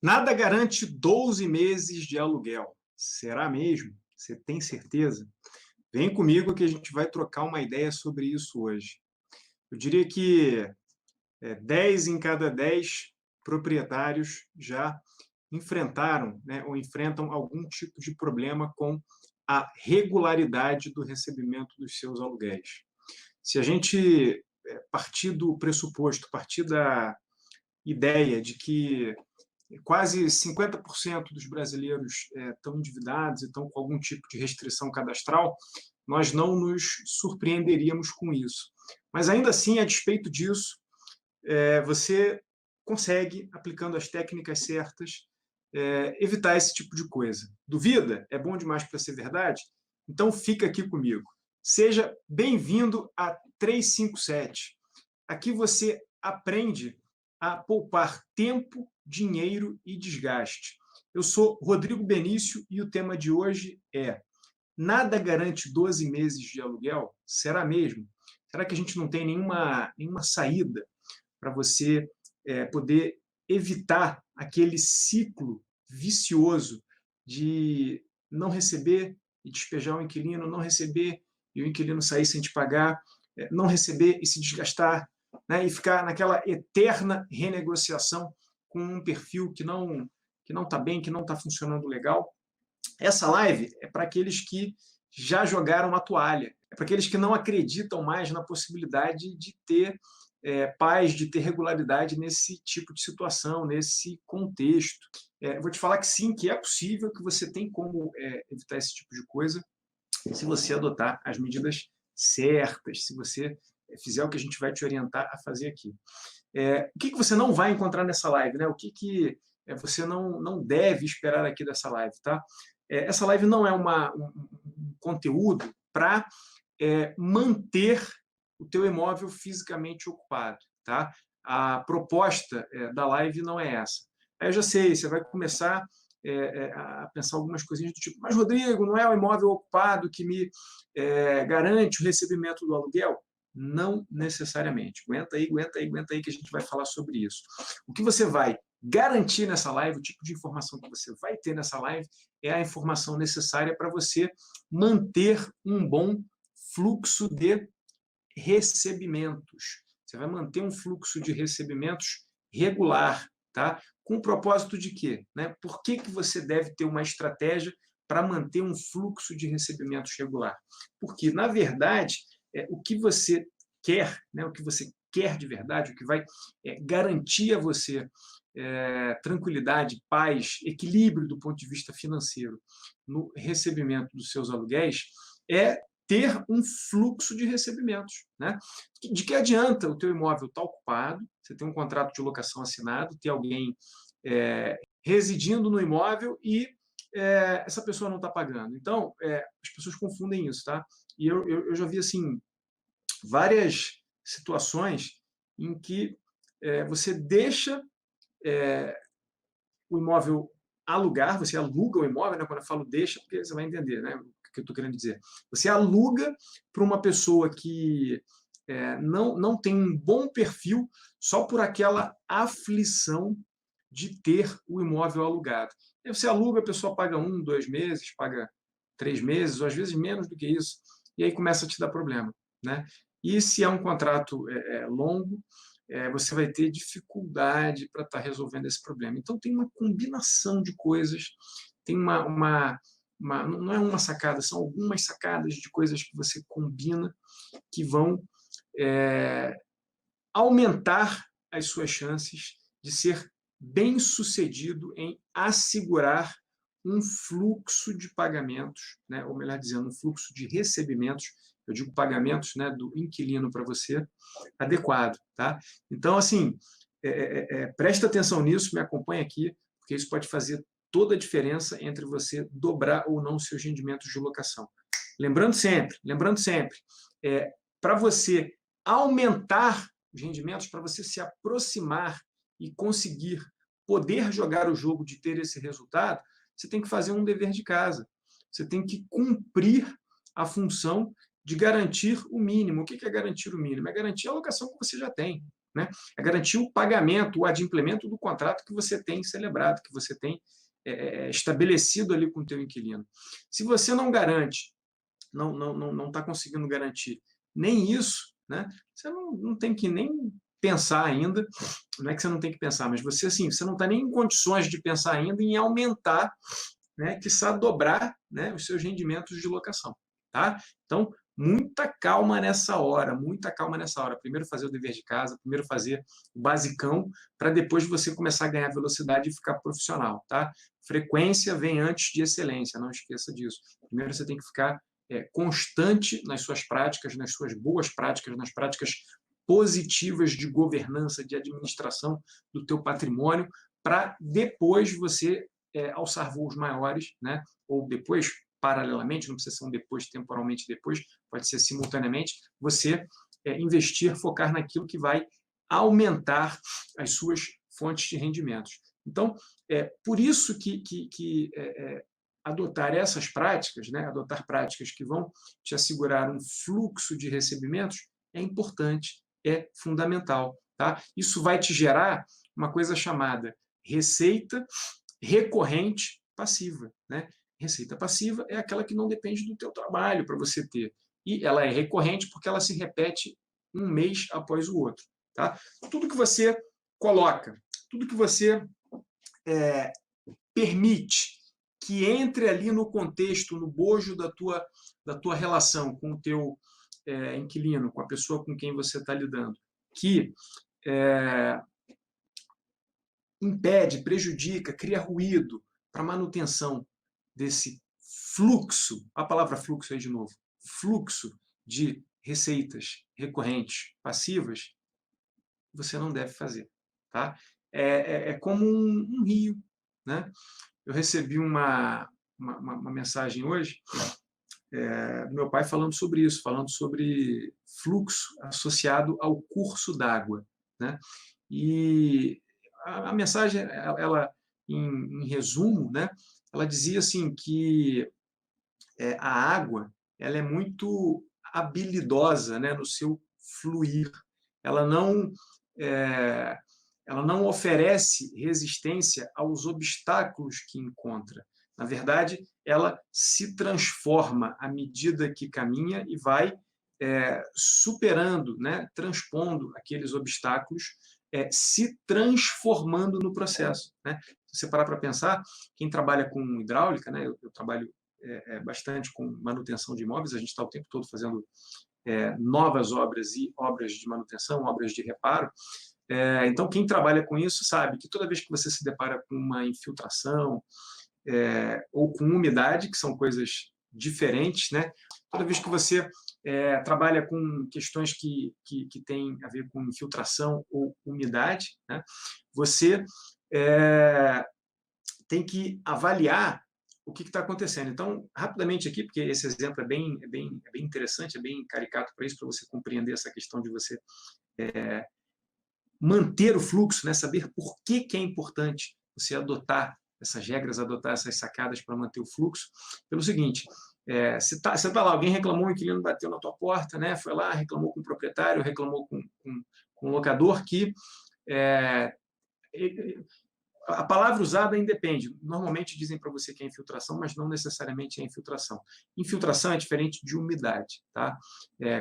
Nada garante 12 meses de aluguel. Será mesmo? Você tem certeza? Vem comigo que a gente vai trocar uma ideia sobre isso hoje. Eu diria que 10 em cada 10 proprietários já enfrentaram, né, ou enfrentam algum tipo de problema com a regularidade do recebimento dos seus aluguéis. Se a gente partir do pressuposto, partir da ideia de que quase 50% dos brasileiros estão endividados e estão com algum tipo de restrição cadastral, nós não nos surpreenderíamos com isso. Mas ainda assim, a despeito disso, você consegue, aplicando as técnicas certas, evitar esse tipo de coisa. Duvida? É bom demais para ser verdade? Então fica aqui comigo. Seja bem-vindo a 357. Aqui você aprende a poupar tempo, dinheiro e desgaste. Eu sou Rodrigo Benício e o tema de hoje é: nada garante 12 meses de aluguel? Será mesmo? Será que a gente não tem nenhuma saída para você poder evitar aquele ciclo vicioso de não receber e despejar o inquilino, não receber e o inquilino sair sem te pagar, não receber e se desgastar, né, e ficar naquela eterna renegociação com um perfil que não está bem, que não está funcionando legal? Essa live é para aqueles que já jogaram a toalha, é para aqueles que não acreditam mais na possibilidade de ter paz, de ter regularidade nesse tipo de situação, nesse contexto. Vou te falar que sim, que é possível, que você tem como evitar esse tipo de coisa se você adotar as medidas certas, se você fizer o que a gente vai te orientar a fazer aqui. O que você não vai encontrar nessa live, né? O que você não deve esperar aqui dessa live, tá? Essa live não é um conteúdo para manter o teu imóvel fisicamente ocupado, tá? A proposta da live não é essa. Aí eu já sei, você vai começar a pensar algumas coisinhas do tipo: mas Rodrigo, não é o imóvel ocupado que me garante o recebimento do aluguel? Não necessariamente. Aguenta aí que a gente vai falar sobre isso. O que você vai garantir nessa live, o tipo de informação que você vai ter nessa live, é a informação necessária para você manter um bom fluxo de recebimentos. Você vai manter um fluxo de recebimentos regular, tá? Com o propósito de quê? Né? Por que você deve ter uma estratégia para manter um fluxo de recebimentos regular? Porque, na verdade, o que você quer, né, o que você quer de verdade, o que vai garantir a você tranquilidade, paz, equilíbrio do ponto de vista financeiro no recebimento dos seus aluguéis, é ter um fluxo de recebimentos, né? De que adianta o teu imóvel estar ocupado, você tem um contrato de locação assinado, ter alguém residindo no imóvel e essa pessoa não está pagando. Então, as pessoas confundem isso, tá? E eu já vi, assim, várias situações em que você deixa o imóvel alugar, você aluga o imóvel, né? Quando eu falo deixa, porque você vai entender, né, o que eu estou querendo dizer. Você aluga para uma pessoa que não tem um bom perfil só por aquela aflição de ter o imóvel alugado. Aí você aluga, a pessoa paga 1, 2 meses, paga 3 meses, ou às vezes menos do que isso, e aí começa a te dar problema, né? E se é um contrato longo, você vai ter dificuldade para estar resolvendo esse problema. Então, tem uma combinação de coisas, tem não é uma sacada, são algumas sacadas de coisas que você combina que vão aumentar as suas chances de ser bem-sucedido em assegurar um fluxo de pagamentos, né, ou melhor dizendo, um fluxo de recebimentos, eu digo pagamentos, né, do inquilino para você, adequado. Tá? Então, assim, presta atenção nisso, me acompanha aqui, porque isso pode fazer toda a diferença entre você dobrar ou não os seus rendimentos de locação. Lembrando sempre, para você aumentar os rendimentos, para você se aproximar e conseguir poder jogar o jogo de ter esse resultado, você tem que fazer um dever de casa. Você tem que cumprir a função de garantir o mínimo. O que é garantir o mínimo? É garantir a alocação que você já tem. né? É garantir o pagamento, o adimplemento do contrato que você tem celebrado, que você tem estabelecido ali com o teu inquilino. Se você não garante, não está conseguindo garantir nem isso, né? Você não tem que nem pensar ainda, não é que você não tem que pensar, mas você, assim, você não está nem em condições de pensar ainda em aumentar, né, quiçá dobrar, né, os seus rendimentos de locação. Tá? Então, muita calma nessa hora, muita calma nessa hora. Primeiro fazer o dever de casa, primeiro fazer o basicão, para depois você começar a ganhar velocidade e ficar profissional. Tá? Frequência vem antes de excelência, não esqueça disso. Primeiro você tem que ficar constante nas suas práticas, nas suas boas práticas, nas práticas positivas de governança, de administração do teu patrimônio, para depois você alçar voos maiores, né? Ou depois, paralelamente, não precisa ser um depois, temporalmente depois, pode ser simultaneamente, você investir, focar naquilo que vai aumentar as suas fontes de rendimentos. Então, por isso que adotar essas práticas, né, adotar práticas que vão te assegurar um fluxo de recebimentos, é importante, é fundamental. Tá? Isso vai te gerar uma coisa chamada receita recorrente passiva. Né? Receita passiva é aquela que não depende do teu trabalho para você ter. E ela é recorrente porque ela se repete um mês após o outro. Tá? Tudo que você coloca, tudo que você permite que entre ali no contexto, no bojo da tua relação com o teu inquilino, com a pessoa com quem você está lidando, que impede, prejudica, cria ruído para a manutenção desse fluxo, a palavra fluxo aí de novo, fluxo de receitas recorrentes passivas, você não deve fazer. Tá? É como um rio. Né? Eu recebi uma mensagem hoje do meu pai falando sobre isso, falando sobre fluxo associado ao curso d'água. Né? E a mensagem, ela em resumo, né, ela dizia assim que a água ela é muito habilidosa, né, no seu fluir. Ela não ela não oferece resistência aos obstáculos que encontra. Na verdade, ela se transforma à medida que caminha e vai superando, né, transpondo aqueles obstáculos, se transformando no processo. Né? Se você parar para pensar, quem trabalha com hidráulica, né, eu trabalho bastante com manutenção de imóveis, a gente está o tempo todo fazendo novas obras e obras de manutenção, obras de reparo. Então, quem trabalha com isso sabe que toda vez que você se depara com uma infiltração ou com umidade, que são coisas diferentes, né? Toda vez que você trabalha com questões que têm a ver com infiltração ou umidade, né? Você tem que avaliar o que está acontecendo. Então, rapidamente aqui, porque esse exemplo é bem interessante, é bem caricato para isso, para você compreender essa questão de você manter o fluxo, né? Saber por que é importante você adotar essas regras, adotar essas sacadas para manter o fluxo. Pelo seguinte, você tá lá, alguém reclamou, o inquilino bateu na tua porta, né? Foi lá, reclamou com o proprietário, reclamou com o locador, que a palavra usada independe. Normalmente dizem para você que é infiltração, mas não necessariamente é infiltração. Infiltração é diferente de umidade. Tá?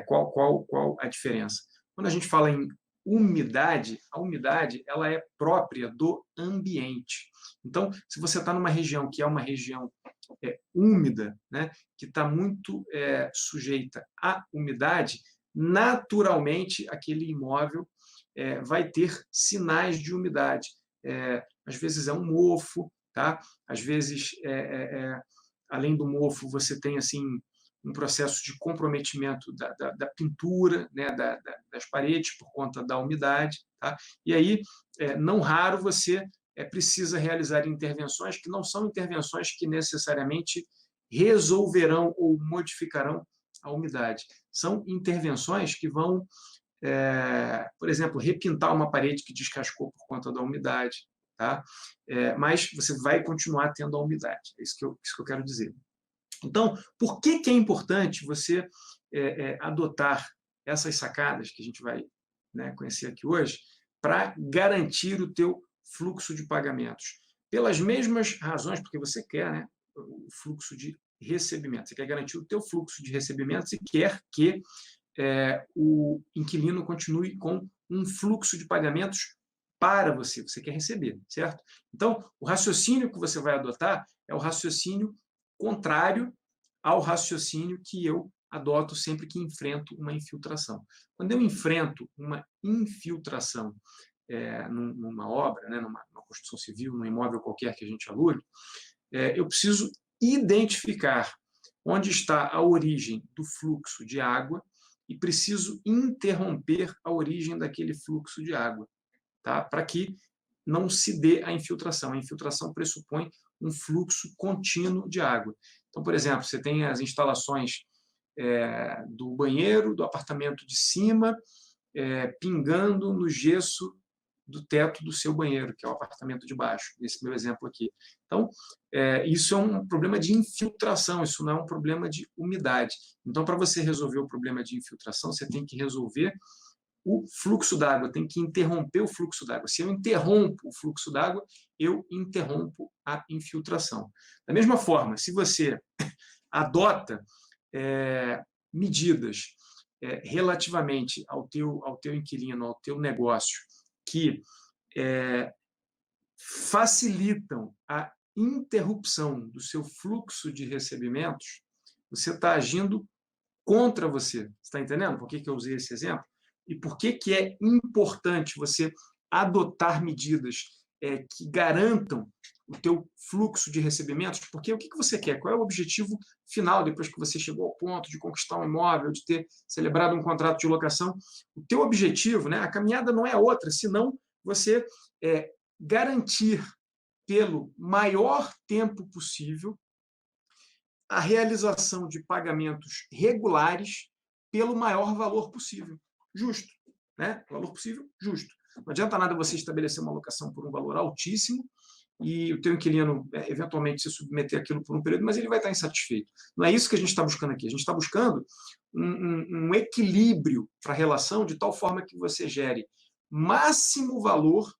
Qual a diferença? Quando a gente fala em umidade, a umidade ela é própria do ambiente. Então, se você está numa região que é uma região úmida, né, que está muito sujeita à umidade, naturalmente aquele imóvel vai ter sinais de umidade. Às vezes é um mofo, tá? Às vezes, além do mofo, você tem assim um processo de comprometimento da pintura, né, das paredes por conta da umidade. Tá? E aí, não raro, você precisa realizar intervenções que não são intervenções que necessariamente resolverão ou modificarão a umidade. São intervenções que vão, por exemplo, repintar uma parede que descascou por conta da umidade. Tá? Mas você vai continuar tendo a umidade. É isso que eu quero dizer. Então, por que é importante você adotar essas sacadas que a gente vai conhecer aqui hoje? para garantir o teu fluxo de pagamentos. Pelas mesmas razões, porque você quer, né, o fluxo de recebimento, você quer garantir o teu fluxo de recebimentos e quer que o inquilino continue com um fluxo de pagamentos para você, você quer receber, certo? Então, o raciocínio que você vai adotar é o raciocínio contrário ao raciocínio que eu adoto sempre que enfrento uma infiltração. Quando eu enfrento uma infiltração numa obra, né, numa construção civil, num imóvel qualquer que a gente alugue, eu preciso identificar onde está a origem do fluxo de água e preciso interromper a origem daquele fluxo de água, tá? Para que não se dê a infiltração. A infiltração pressupõe um fluxo contínuo de água. Então, por exemplo, você tem as instalações do banheiro, do apartamento de cima, pingando no gesso do teto do seu banheiro, que é o apartamento de baixo, nesse meu exemplo aqui. Então, isso é um problema de infiltração, isso não é um problema de umidade. Então, para você resolver o problema de infiltração, você tem que resolver o fluxo d'água, tem que interromper o fluxo d'água. Se eu interrompo o fluxo d'água, eu interrompo a infiltração. Da mesma forma, se você adota medidas relativamente ao teu inquilino, ao teu negócio, que facilitam a interrupção do seu fluxo de recebimentos, você está agindo contra você. Você está entendendo por que eu usei esse exemplo? E por que é importante você adotar medidas que garantam o teu fluxo de recebimentos? Porque o que você quer? Qual é o objetivo final, depois que você chegou ao ponto de conquistar um imóvel, de ter celebrado um contrato de locação? O teu objetivo, né, a caminhada não é outra, senão você garantir pelo maior tempo possível a realização de pagamentos regulares pelo maior valor possível. Justo. Né? Valor possível, justo. Não adianta nada você estabelecer uma locação por um valor altíssimo e o teu inquilino eventualmente se submeter aquilo por um período, mas ele vai estar insatisfeito. Não é isso que a gente está buscando aqui. A gente está buscando um equilíbrio para a relação de tal forma que você gere máximo valor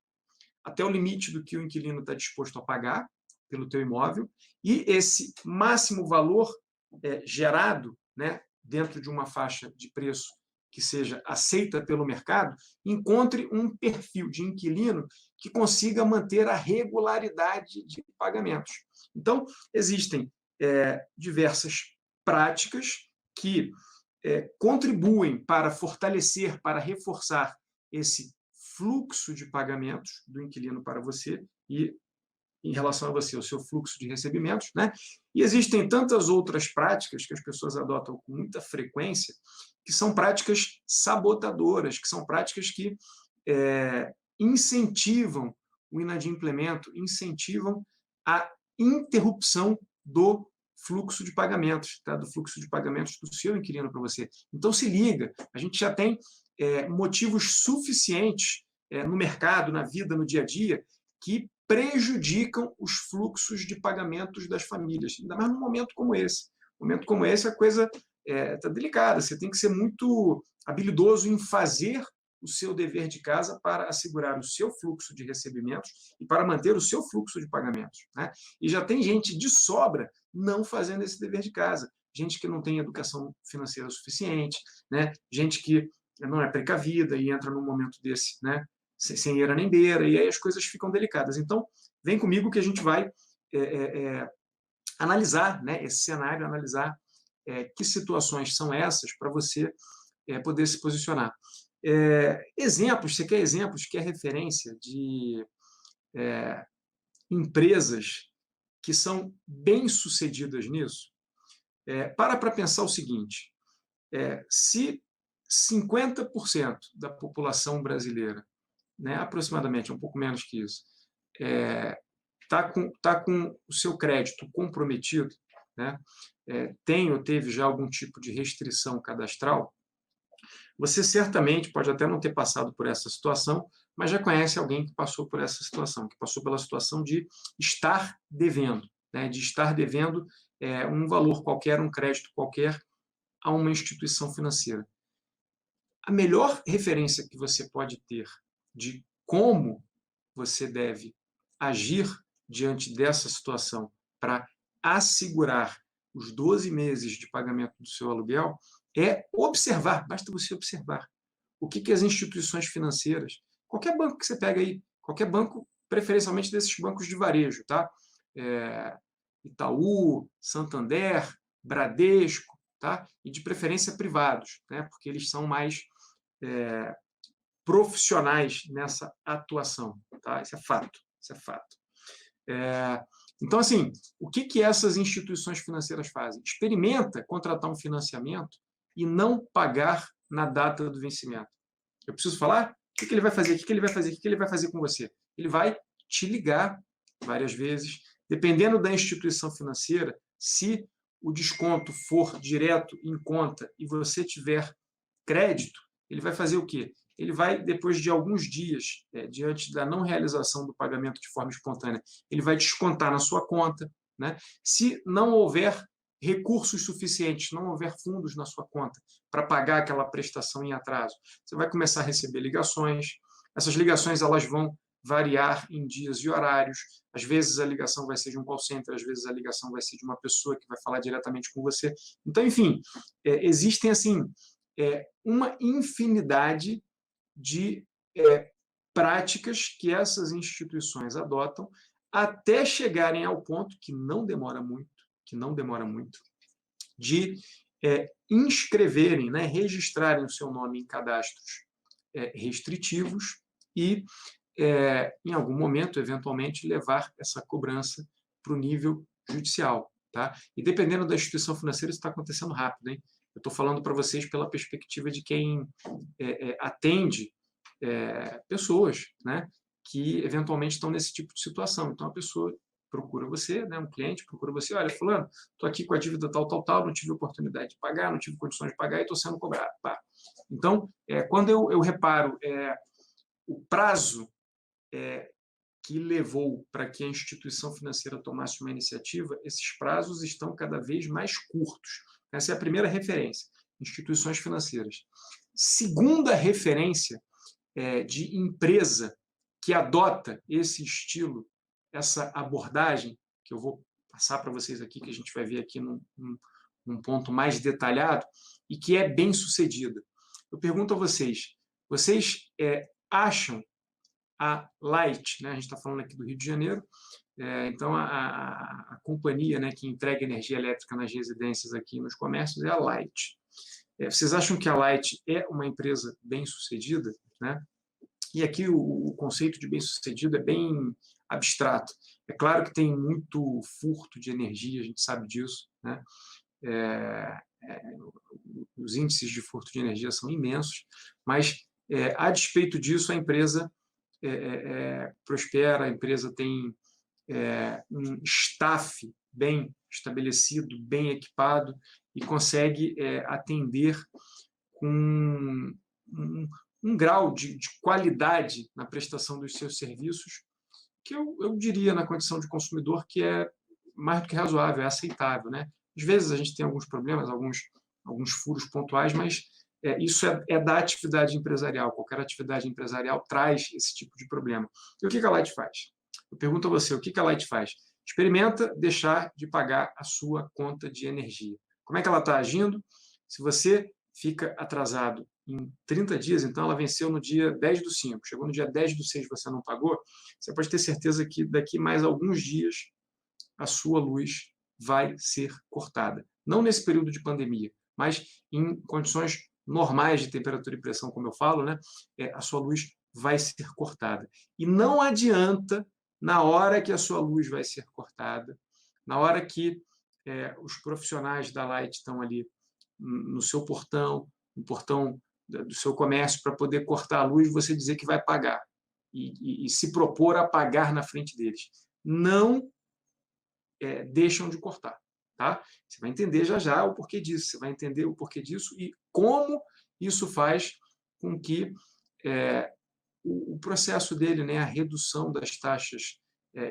até o limite do que o inquilino está disposto a pagar pelo teu imóvel, e esse máximo valor gerado, né, dentro de uma faixa de preço que seja aceita pelo mercado, encontre um perfil de inquilino que consiga manter a regularidade de pagamentos. Então, existem diversas práticas que contribuem para fortalecer, para reforçar esse fluxo de pagamentos do inquilino para você e em relação a você, o seu fluxo de recebimentos, né? E existem tantas outras práticas que as pessoas adotam com muita frequência, que são práticas sabotadoras, que são práticas que incentivam o inadimplemento, incentivam a interrupção do fluxo de pagamentos, tá? Do fluxo de pagamentos do seu inquilino para você. Então, se liga, a gente já tem motivos suficientes no mercado, na vida, no dia a dia, que prejudicam os fluxos de pagamentos das famílias, ainda mais num momento como esse. Um momento como esse, a coisa está delicada, você tem que ser muito habilidoso em fazer o seu dever de casa para assegurar o seu fluxo de recebimentos e para manter o seu fluxo de pagamentos. Né? E já tem gente de sobra não fazendo esse dever de casa, gente que não tem educação financeira suficiente, né? Gente que não é precavida e entra num momento desse, né, sem eira nem beira, e aí as coisas ficam delicadas. Então, vem comigo que a gente vai analisar, né, esse cenário, analisar que situações são essas para você poder se posicionar. Exemplos, você quer exemplos, quer referência de empresas que são bem-sucedidas nisso? Para pensar o seguinte, se 50% da população brasileira, né, aproximadamente, um pouco menos que isso, tá com o seu crédito comprometido, né, tem ou teve já algum tipo de restrição cadastral, você certamente pode até não ter passado por essa situação, mas já conhece alguém que passou por essa situação, que passou pela situação de estar devendo, né, de estar devendo um valor qualquer, um crédito qualquer a uma instituição financeira. A melhor referência que você pode ter de como você deve agir diante dessa situação para assegurar os 12 meses de pagamento do seu aluguel é observar, basta você observar o que as instituições financeiras, qualquer banco que você pega aí, qualquer banco, preferencialmente desses bancos de varejo, tá? Itaú, Santander, Bradesco, tá? E de preferência privados, né? Porque eles são mais profissionais nessa atuação, tá? Isso é fato, isso é fato. Então, assim, o que essas instituições financeiras fazem? Experimenta contratar um financiamento e não pagar na data do vencimento. Eu preciso falar? O que ele vai fazer? O que ele vai fazer? O que ele vai fazer com você? Ele vai te ligar várias vezes, dependendo da instituição financeira, se o desconto for direto em conta e você tiver crédito, ele vai fazer o quê? Ele vai, depois de alguns dias, diante da não realização do pagamento de forma espontânea, ele vai descontar na sua conta, né? Se não houver recursos suficientes, não houver fundos na sua conta para pagar aquela prestação em atraso, você vai começar a receber ligações. Essas ligações elas vão variar em dias e horários. Às vezes a ligação vai ser de um call center, às vezes a ligação vai ser de uma pessoa que vai falar diretamente com você. Então, enfim, existem assim uma infinidade de práticas que essas instituições adotam até chegarem ao ponto que não demora muito, de inscreverem, né, registrarem o seu nome em cadastros restritivos e, em algum momento, eventualmente, levar essa cobrança para o nível judicial. Tá? E dependendo da instituição financeira, isso está acontecendo rápido. Hein? Eu estou falando para vocês pela perspectiva de quem atende pessoas, né, que eventualmente estão nesse tipo de situação. Então, a pessoa procura você, né, um cliente procura você, olha, fulano, estou aqui com a dívida tal, não tive oportunidade de pagar, não tive condições de pagar e estou sendo cobrado. Pá. Então, quando eu reparo o prazo que levou para que a instituição financeira tomasse uma iniciativa, esses prazos estão cada vez mais curtos. Essa é a primeira referência, instituições financeiras. Segunda referência de empresa que adota esse estilo, essa abordagem, que eu vou passar para vocês aqui, que a gente vai ver aqui num ponto mais detalhado, e que é bem sucedida. Eu pergunto a vocês, acham a Light, né, a gente está falando aqui do Rio de Janeiro, então a companhia, né, que entrega energia elétrica nas residências aqui nos comércios é a Light. Vocês acham que a Light é uma empresa bem-sucedida? Né? E aqui o conceito de bem-sucedido é bem abstrato. É claro que tem muito furto de energia, a gente sabe disso. Né? Os índices de furto de energia são imensos, mas, a despeito disso, a empresa prospera, a empresa tem um staff bem estabelecido, bem equipado e consegue atender com um grau de qualidade na prestação dos seus serviços que eu diria, na condição de consumidor, que é mais do que razoável, é aceitável. Né? Às vezes a gente tem alguns problemas, alguns furos pontuais, mas isso é da atividade empresarial. Qualquer atividade empresarial traz esse tipo de problema. E o que a Light faz? Eu pergunto a você, o que a Light faz? Experimenta deixar de pagar a sua conta de energia. Como é que ela está agindo? Se você fica atrasado em 30 dias, então ela venceu no dia 10/5, chegou no dia 10/6 você não pagou, você pode ter certeza que daqui mais alguns dias a sua luz vai ser cortada. Não nesse período de pandemia, mas em condições normais de temperatura e pressão, como eu falo, né, a sua luz vai ser cortada. E não adianta, na hora que a sua luz vai ser cortada, na hora que os profissionais da Light estão ali no seu portão, no portão do seu comércio, para poder cortar a luz, você dizer que vai pagar e se propor a pagar na frente deles. Não deixam de cortar. Tá? Você vai entender já o porquê disso, você vai entender o porquê disso e como isso faz com que o processo dele, né, a redução das taxas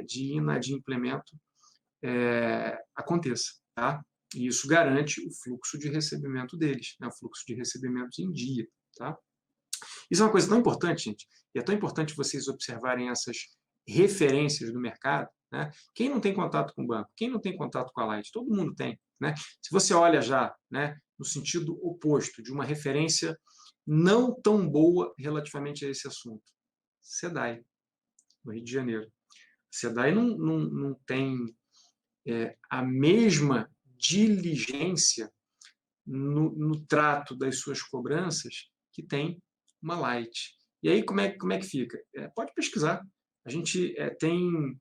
de inadimplemento aconteça. Tá? E isso garante o fluxo de recebimento deles, né, o fluxo de recebimentos em dia. Tá? Isso é uma coisa tão importante, gente, e é tão importante vocês observarem essas referências do mercado, né? Quem não tem contato com o banco? Quem não tem contato com a Light? Todo mundo tem, né? Se você olha já, né, no sentido oposto de uma referência não tão boa relativamente a esse assunto, SEDAI, no Rio de Janeiro. SEDAI não tem a mesma diligência no trato das suas cobranças que tem uma Light. E aí, como é que fica? Pode pesquisar. A gente tem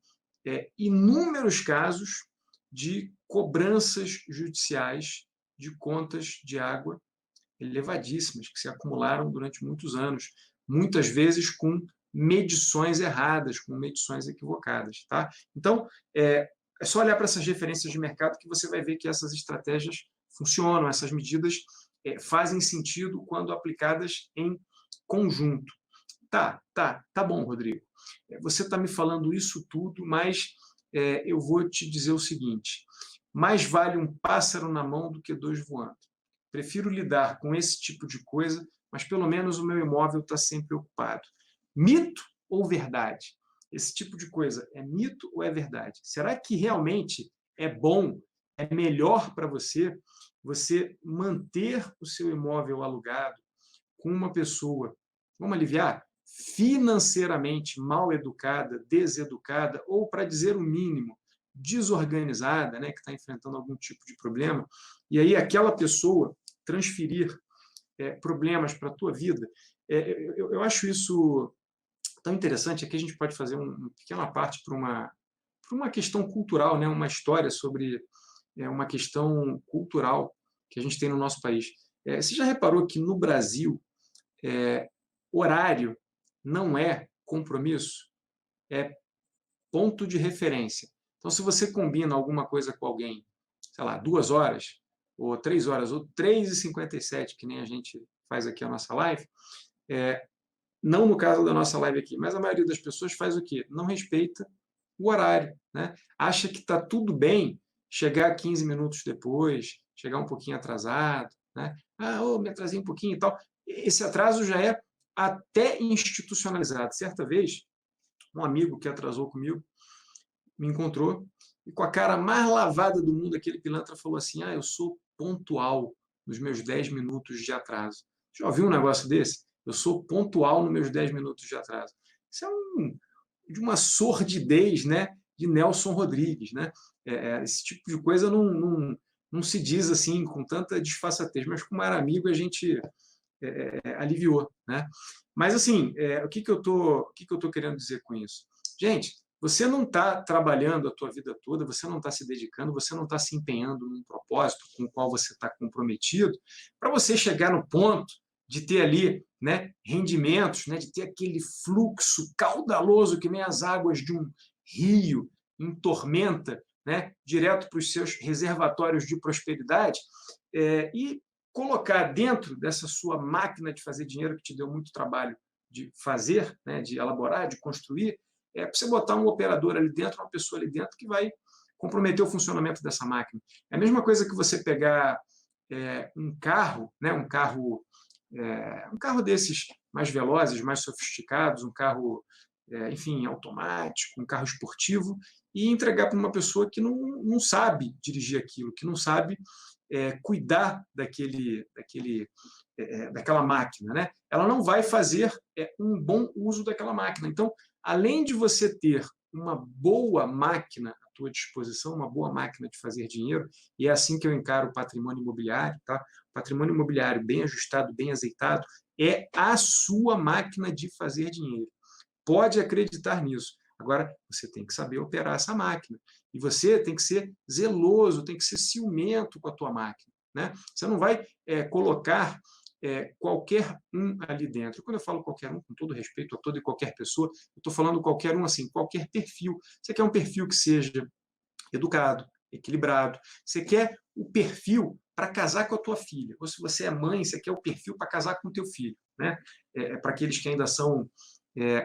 inúmeros casos de cobranças judiciais de contas de água elevadíssimas, que se acumularam durante muitos anos, muitas vezes com medições erradas, com medições equivocadas. Tá? Então, é só olhar para essas referências de mercado que você vai ver que essas estratégias funcionam, essas medidas fazem sentido quando aplicadas em conjunto. Tá bom, Rodrigo. Você está me falando isso tudo, mas eu vou te dizer o seguinte: mais vale um pássaro na mão do que dois voando. Prefiro lidar com esse tipo de coisa, mas pelo menos o meu imóvel está sempre ocupado. Mito ou verdade? Esse tipo de coisa é mito ou é verdade? Será que realmente é bom, é melhor para você manter o seu imóvel alugado com uma pessoa, vamos aliviar, financeiramente mal educada, deseducada, ou, para dizer o mínimo, desorganizada, né, que está enfrentando algum tipo de problema, e aí aquela pessoa transferir problemas para a tua vida? Eu acho isso tão interessante. Aqui a gente pode fazer uma pequena parte para uma questão cultural, né, uma história sobre uma questão cultural que a gente tem no nosso país. Você já reparou que no Brasil horário não é compromisso, é ponto de referência. Então, se você combina alguma coisa com alguém, sei lá, 2 horas, ou 3 horas, ou 3h57, que nem a gente faz aqui a nossa live, não no caso da nossa live aqui, mas a maioria das pessoas faz o quê? Não respeita o horário, né? Acha que está tudo bem chegar 15 minutos depois, chegar um pouquinho atrasado, né? Me atrasei um pouquinho e tal. Esse atraso já é até institucionalizado. Certa vez, um amigo que atrasou comigo me encontrou e, com a cara mais lavada do mundo, aquele pilantra falou assim: eu sou pontual nos meus 10 minutos de atraso. Já ouviu um negócio desse? Eu sou pontual nos meus 10 minutos de atraso. Isso é de uma sordidez, né, de Nelson Rodrigues. Né? Esse tipo de coisa não se diz assim com tanta disfarçatez, mas como era amigo a gente aliviou. Né? Mas, assim, o que eu tô querendo dizer com isso? Gente, você não está trabalhando a tua vida toda, você não está se dedicando, você não está se empenhando num propósito com o qual você está comprometido, para você chegar no ponto de ter ali, né, rendimentos, né, de ter aquele fluxo caudaloso que nem as águas de um rio em tormenta, né, direto para os seus reservatórios de prosperidade, e colocar dentro dessa sua máquina de fazer dinheiro, que te deu muito trabalho de fazer, né, de elaborar, de construir, para você botar um operador ali dentro, uma pessoa ali dentro que vai comprometer o funcionamento dessa máquina. É a mesma coisa que você pegar um carro, né, um carro desses mais velozes, mais sofisticados, um carro, enfim, automático, um carro esportivo, e entregar para uma pessoa que não sabe dirigir aquilo, que não sabe cuidar daquela máquina. Né? Ela não vai fazer um bom uso daquela máquina. Então, além de você ter uma boa máquina à tua disposição, uma boa máquina de fazer dinheiro, e é assim que eu encaro o patrimônio imobiliário, tá? O patrimônio imobiliário bem ajustado, bem azeitado, é a sua máquina de fazer dinheiro. Pode acreditar nisso. Agora, você tem que saber operar essa máquina. E você tem que ser zeloso, tem que ser ciumento com a tua máquina. Né? Você não vai colocar qualquer um ali dentro. Quando eu falo qualquer um, com todo respeito a toda e qualquer pessoa, eu estou falando qualquer um assim, qualquer perfil. Você quer um perfil que seja educado, equilibrado. Você quer o perfil para casar com a tua filha. Ou se você é mãe, você quer o perfil para casar com o teu filho. Né? Para aqueles que ainda são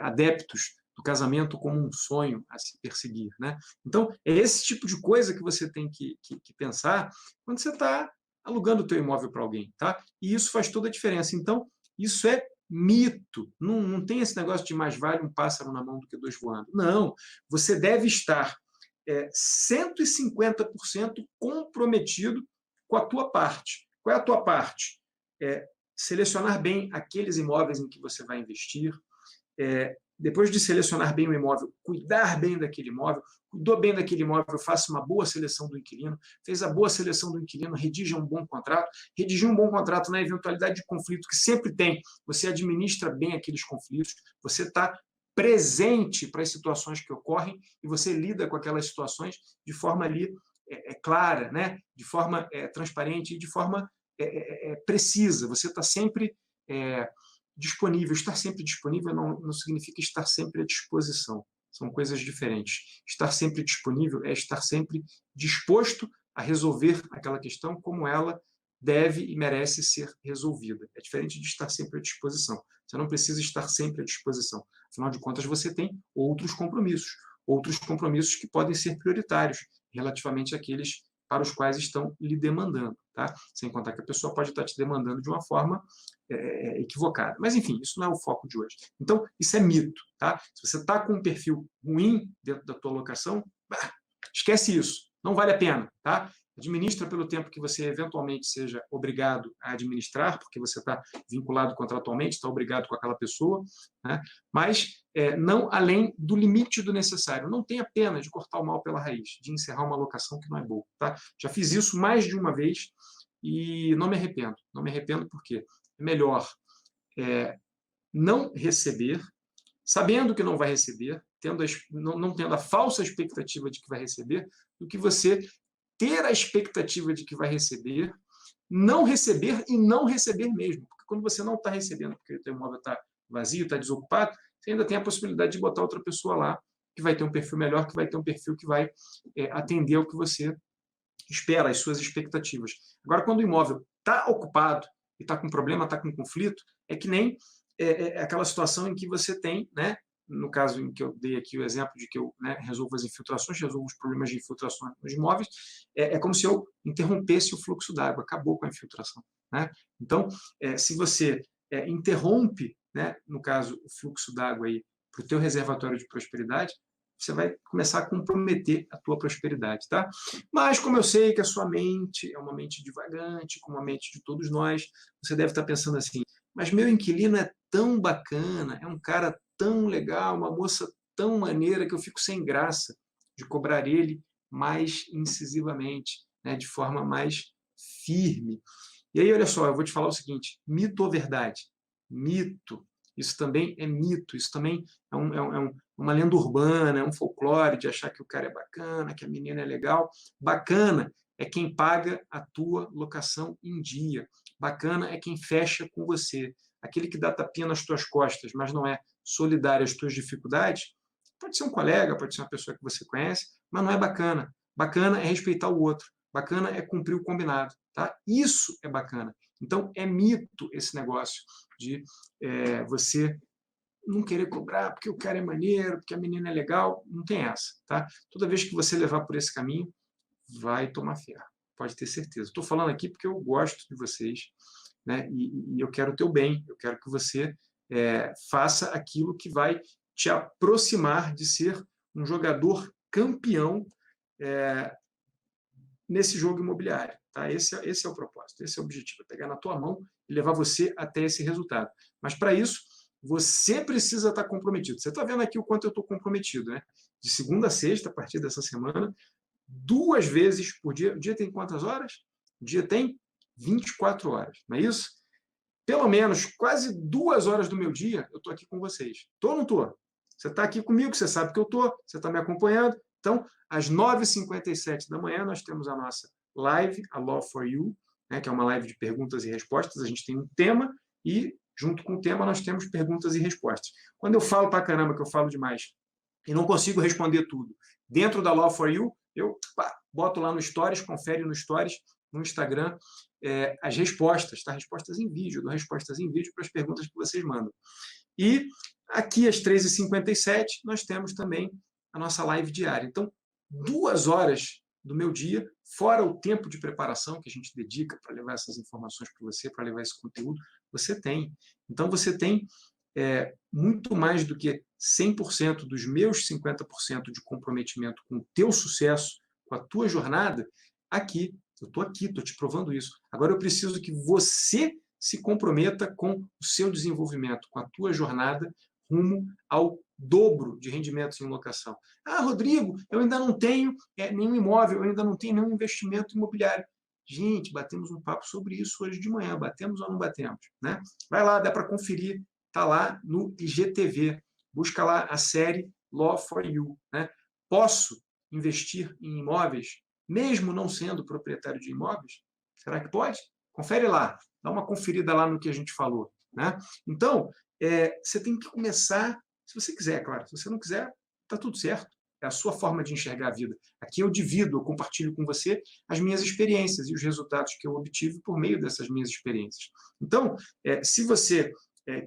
adeptos do casamento como um sonho a se perseguir. Né? Então, é esse tipo de coisa que você tem que pensar quando você está alugando o teu imóvel para alguém. Tá? E isso faz toda a diferença. Então, isso é Mito. Não tem esse negócio de mais vale um pássaro na mão do que dois voando. Não. Você deve estar 150% comprometido com a tua parte. Qual é a tua parte? Selecionar bem aqueles imóveis em que você vai investir, depois de selecionar bem o imóvel, cuidar bem daquele imóvel, cuidou bem daquele imóvel, faça uma boa seleção do inquilino, fez a boa seleção do inquilino, redija um bom contrato, redigir um bom contrato na eventualidade de conflito que sempre tem, você administra bem aqueles conflitos, você está presente para as situações que ocorrem e você lida com aquelas situações de forma ali clara, né? De forma transparente e de forma precisa, você está sempre disponível. Estar sempre disponível não significa estar sempre à disposição. São coisas diferentes. Estar sempre disponível é estar sempre disposto a resolver aquela questão como ela deve e merece ser resolvida. É diferente de estar sempre à disposição. Você não precisa estar sempre à disposição. Afinal de contas, você tem outros compromissos que podem ser prioritários relativamente àqueles para os quais estão lhe demandando, tá? Sem contar que a pessoa pode estar te demandando de uma forma equivocada. Mas, enfim, isso não é o foco de hoje. Então, isso é mito, tá? Se você está com um perfil ruim dentro da tua alocação, esquece isso, não vale a pena, tá? Administra pelo tempo que você eventualmente seja obrigado a administrar, porque você está vinculado contratualmente, está obrigado com aquela pessoa, né? Mas não além do limite do necessário. Não tenha pena de cortar o mal pela raiz, de encerrar uma alocação que não é boa. Tá? Já fiz isso mais de uma vez e não me arrependo. Não me arrependo porque é melhor não receber, sabendo que não vai receber, não tendo a falsa expectativa de que vai receber, do que você ter a expectativa de que vai receber, não receber e não receber mesmo. Porque quando você não está recebendo, porque o teu imóvel está vazio, está desocupado, você ainda tem a possibilidade de botar outra pessoa lá, que vai ter um perfil melhor, que vai ter um perfil que vai atender ao que você espera, às suas expectativas. Agora, quando o imóvel está ocupado e está com problema, está com conflito, é que nem aquela situação em que você tem, né, no caso em que eu dei aqui o exemplo de que eu resolvo as infiltrações, resolvo os problemas de infiltração nos imóveis, é como se eu interrompesse o fluxo d'água, acabou com a infiltração. Né? Então, se você interrompe, né, no caso, o fluxo d'água para o teu reservatório de prosperidade, você vai começar a comprometer a tua prosperidade. Tá? Mas, como eu sei que a sua mente é uma mente divagante, como a mente de todos nós, você deve estar pensando assim, mas meu inquilino é tão bacana, é um cara tão legal, uma moça tão maneira que eu fico sem graça de cobrar ele mais incisivamente, né, de forma mais firme. E aí, olha só, eu vou te falar o seguinte, mito ou verdade? Mito. Isso também é mito, isso também é uma lenda urbana, é um folclore de achar que o cara é bacana, que a menina é legal. Bacana é quem paga a tua locação em dia. Bacana é quem fecha com você. Aquele que dá tapinha nas tuas costas, mas não é solidário às tuas dificuldades, pode ser um colega, pode ser uma pessoa que você conhece, mas não é bacana. Bacana é respeitar o outro. Bacana é cumprir o combinado. Tá? Isso é bacana. Então, é mito esse negócio de você não querer cobrar porque o cara é maneiro, porque a menina é legal. Não tem essa. Tá? Toda vez que você levar por esse caminho, vai tomar ferro. Pode ter certeza. Estou falando aqui porque eu gosto de vocês, né? E eu quero o teu bem. Eu quero que você faça aquilo que vai te aproximar de ser um jogador campeão nesse jogo imobiliário. Tá? Esse é o propósito, esse é o objetivo, é pegar na tua mão e levar você até esse resultado. Mas, para isso, você precisa estar comprometido. Você está vendo aqui o quanto eu estou comprometido. Né? De segunda a sexta, a partir dessa semana, 2 vezes por dia. O dia tem quantas horas? O dia tem 24 horas, não é isso? Pelo menos quase 2 horas do meu dia eu estou aqui com vocês. Estou ou não estou? Você está aqui comigo, você sabe que eu estou, você está me acompanhando. Então, às 9h57 da manhã, nós temos a nossa live, a Law for You, né, que é uma live de perguntas e respostas. A gente tem um tema e, junto com o tema, nós temos perguntas e respostas. Quando eu falo pra caramba, que eu falo demais, e não consigo responder tudo, dentro da Law for You, eu boto lá no Stories, confere no Stories, no Instagram, as respostas, tá? Respostas em vídeo, dou respostas em vídeo para as perguntas que vocês mandam. E aqui às 13h57 nós temos também a nossa live diária. Então, 2 horas do meu dia, fora o tempo de preparação que a gente dedica para levar essas informações para você, para levar esse conteúdo, você tem. Então, você tem muito mais do que 100% dos meus 50% de comprometimento com o teu sucesso, com a tua jornada, aqui. Eu estou aqui, estou te provando isso. Agora eu preciso que você se comprometa com o seu desenvolvimento, com a tua jornada rumo ao dobro de rendimentos em locação. Ah, Rodrigo, eu ainda não tenho nenhum imóvel, eu ainda não tenho nenhum investimento imobiliário. Gente, batemos um papo sobre isso hoje de manhã. Batemos ou não batemos? Né? Vai lá, dá para conferir. Está lá no IGTV. Busca lá a série Law for You. Né? Posso investir em imóveis, mesmo não sendo proprietário de imóveis? Será que pode? Confere lá. Dá uma conferida lá no que a gente falou. Né? Então, você tem que começar, se você quiser, claro. Se você não quiser, está tudo certo. É a sua forma de enxergar a vida. Aqui eu divido, eu compartilho com você as minhas experiências e os resultados que eu obtive por meio dessas minhas experiências. Então, se você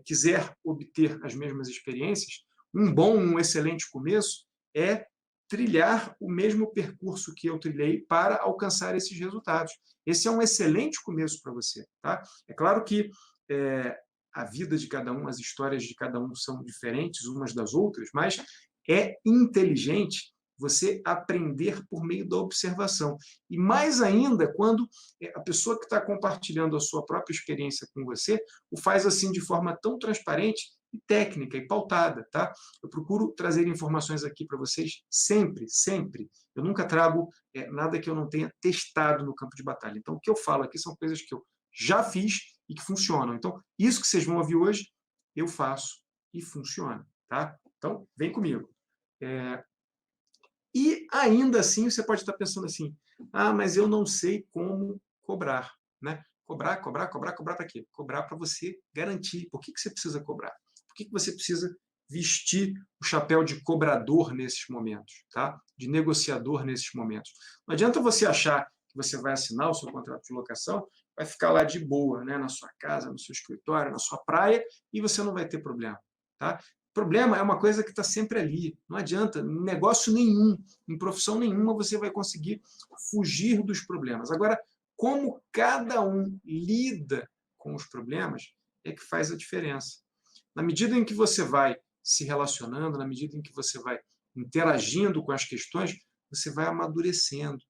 quiser obter as mesmas experiências, um excelente começo é trilhar o mesmo percurso que eu trilhei para alcançar esses resultados. Esse é um excelente começo para você. Tá? É claro que a vida de cada um, as histórias de cada um são diferentes umas das outras, mas é inteligente você aprender por meio da observação. E mais ainda, quando a pessoa que está compartilhando a sua própria experiência com você o faz assim de forma tão transparente e técnica e pautada. Tá? Eu procuro trazer informações aqui para vocês sempre, sempre. Eu nunca trago nada que eu não tenha testado no campo de batalha. Então, o que eu falo aqui são coisas que eu já fiz e que funcionam. Então, isso que vocês vão ouvir hoje, eu faço e funciona. Tá? Então, vem comigo. E ainda assim, você pode estar pensando assim, mas eu não sei como cobrar. Né? Cobrar para quê? Cobrar para você garantir. Por que você precisa cobrar? Por que você precisa vestir o chapéu de cobrador nesses momentos, tá? De negociador nesses momentos? Não adianta você achar que você vai assinar o seu contrato de locação, vai ficar lá de boa, né? Na sua casa, no seu escritório, na sua praia, e você não vai ter problema. Tá? Problema é uma coisa que está sempre ali. Não adianta, em negócio nenhum, em profissão nenhuma, você vai conseguir fugir dos problemas. Agora, como cada um lida com os problemas é que faz a diferença. Na medida em que você vai se relacionando, na medida em que você vai interagindo com as questões, você vai amadurecendo.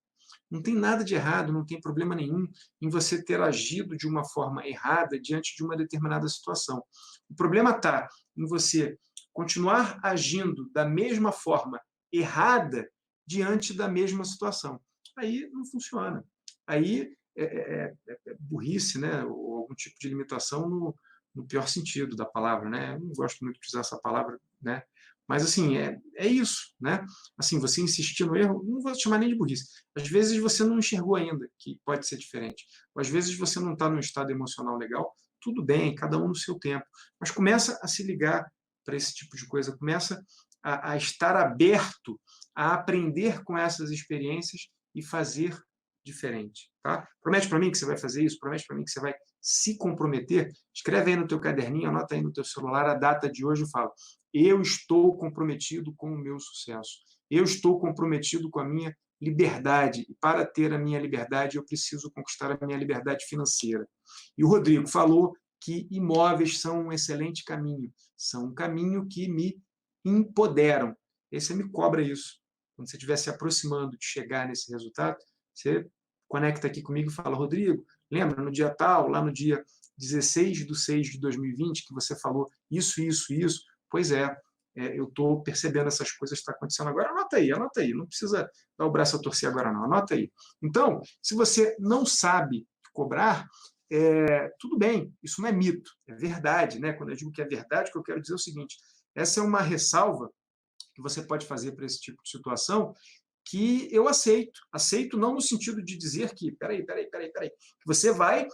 Não tem nada de errado, não tem problema nenhum em você ter agido de uma forma errada diante de uma determinada situação. O problema está em você continuar agindo da mesma forma errada diante da mesma situação. Aí não funciona. Aí é burrice, né? Ou algum tipo de limitação no pior sentido da palavra, né? Eu não gosto muito de usar essa palavra, né? Mas, assim, é isso, né? Assim, você insistir no erro, não vou chamar nem de burrice. Às vezes você não enxergou ainda que pode ser diferente. Ou às vezes você não está num estado emocional legal. Tudo bem, cada um no seu tempo. Mas começa a se ligar para esse tipo de coisa. Começa a estar aberto a aprender com essas experiências e fazer diferente. Tá? Promete para mim que você vai fazer isso, promete para mim que você vai se comprometer. Escreve aí no teu caderninho, anota aí no teu celular a data de hoje e fala: eu estou comprometido com o meu sucesso. Eu estou comprometido com a minha liberdade. E para ter a minha liberdade, eu preciso conquistar a minha liberdade financeira. E o Rodrigo falou que imóveis são um excelente caminho. São um caminho que me empoderam. Aí você me cobra isso. Quando você estiver se aproximando de chegar nesse resultado, você conecta aqui comigo e fala: Rodrigo, lembra, no dia tal, lá no dia 16/6/2020, que você falou isso, isso, isso? Pois eu estou percebendo essas coisas que estão acontecendo agora. Anota aí, não precisa dar o braço a torcer agora não, anota aí. Então, se você não sabe cobrar, tudo bem, isso não é mito, é verdade, né? Quando eu digo que é verdade, o que eu quero dizer é o seguinte: essa é uma ressalva que você pode fazer para esse tipo de situação, que eu aceito não no sentido de dizer que, peraí, que você vai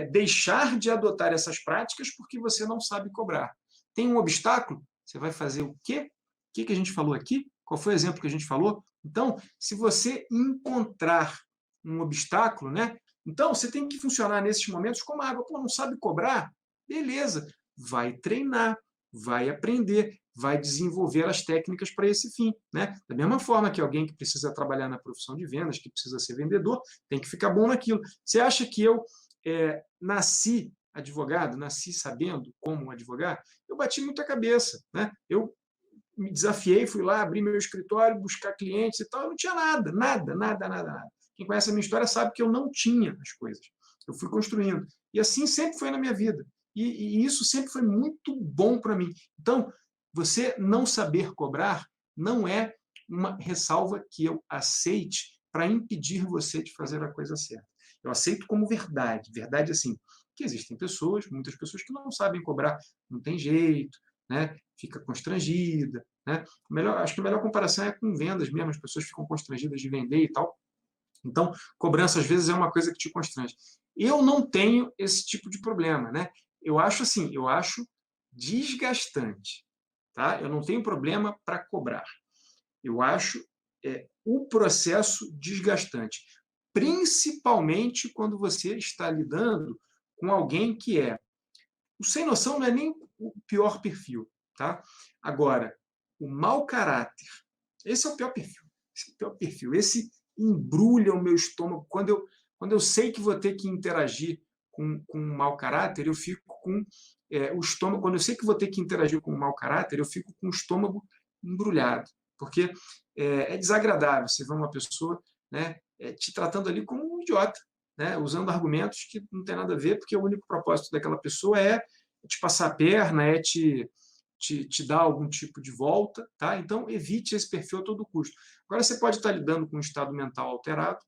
deixar de adotar essas práticas porque você não sabe cobrar. Tem um obstáculo, você vai fazer o quê? O que a gente falou aqui? Qual foi o exemplo que a gente falou? Então, se você encontrar um obstáculo, né? Então, você tem que funcionar nesses momentos como água. Pô, não sabe cobrar? Beleza, vai treinar, vai aprender, vai desenvolver as técnicas para esse fim, né? Da mesma forma que alguém que precisa trabalhar na profissão de vendas, que precisa ser vendedor, tem que ficar bom naquilo. Você acha que eu nasci advogado, nasci sabendo como advogar? Eu bati muita cabeça, né? Eu me desafiei, fui lá, abri meu escritório, buscar clientes e tal, eu não tinha nada, nada, nada, nada, nada. Quem conhece a minha história sabe que eu não tinha as coisas. Eu fui construindo. E assim sempre foi na minha vida. E isso sempre foi muito bom para mim. Então, você não saber cobrar não é uma ressalva que eu aceite para impedir você de fazer a coisa certa. Eu aceito como verdade. Verdade assim, que existem pessoas, muitas pessoas que não sabem cobrar, não tem jeito, né? Fica constrangida. Né? Acho que a melhor comparação é com vendas mesmo, as pessoas ficam constrangidas de vender e tal. Então, cobrança às vezes é uma coisa que te constrange. Eu não tenho esse tipo de problema, né? Eu acho assim, eu acho desgastante, tá? Eu não tenho problema para cobrar. Eu acho o processo desgastante, principalmente quando você está lidando com alguém que o sem noção não é nem o pior perfil, tá? Agora, o mau caráter, esse é o pior perfil. Esse é o pior perfil. Esse embrulha o meu estômago. Quando eu sei que vou ter que interagir com um mau caráter, eu fico com o estômago. Quando eu sei que vou ter que interagir com um mau caráter, eu fico com o estômago embrulhado. Porque é desagradável você ver uma pessoa, né, te tratando ali como um idiota, né, usando argumentos que não tem nada a ver, porque o único propósito daquela pessoa é te passar a perna, é te dar algum tipo de volta, tá? Então evite esse perfil a todo custo. Agora você pode estar lidando com um estado mental alterado,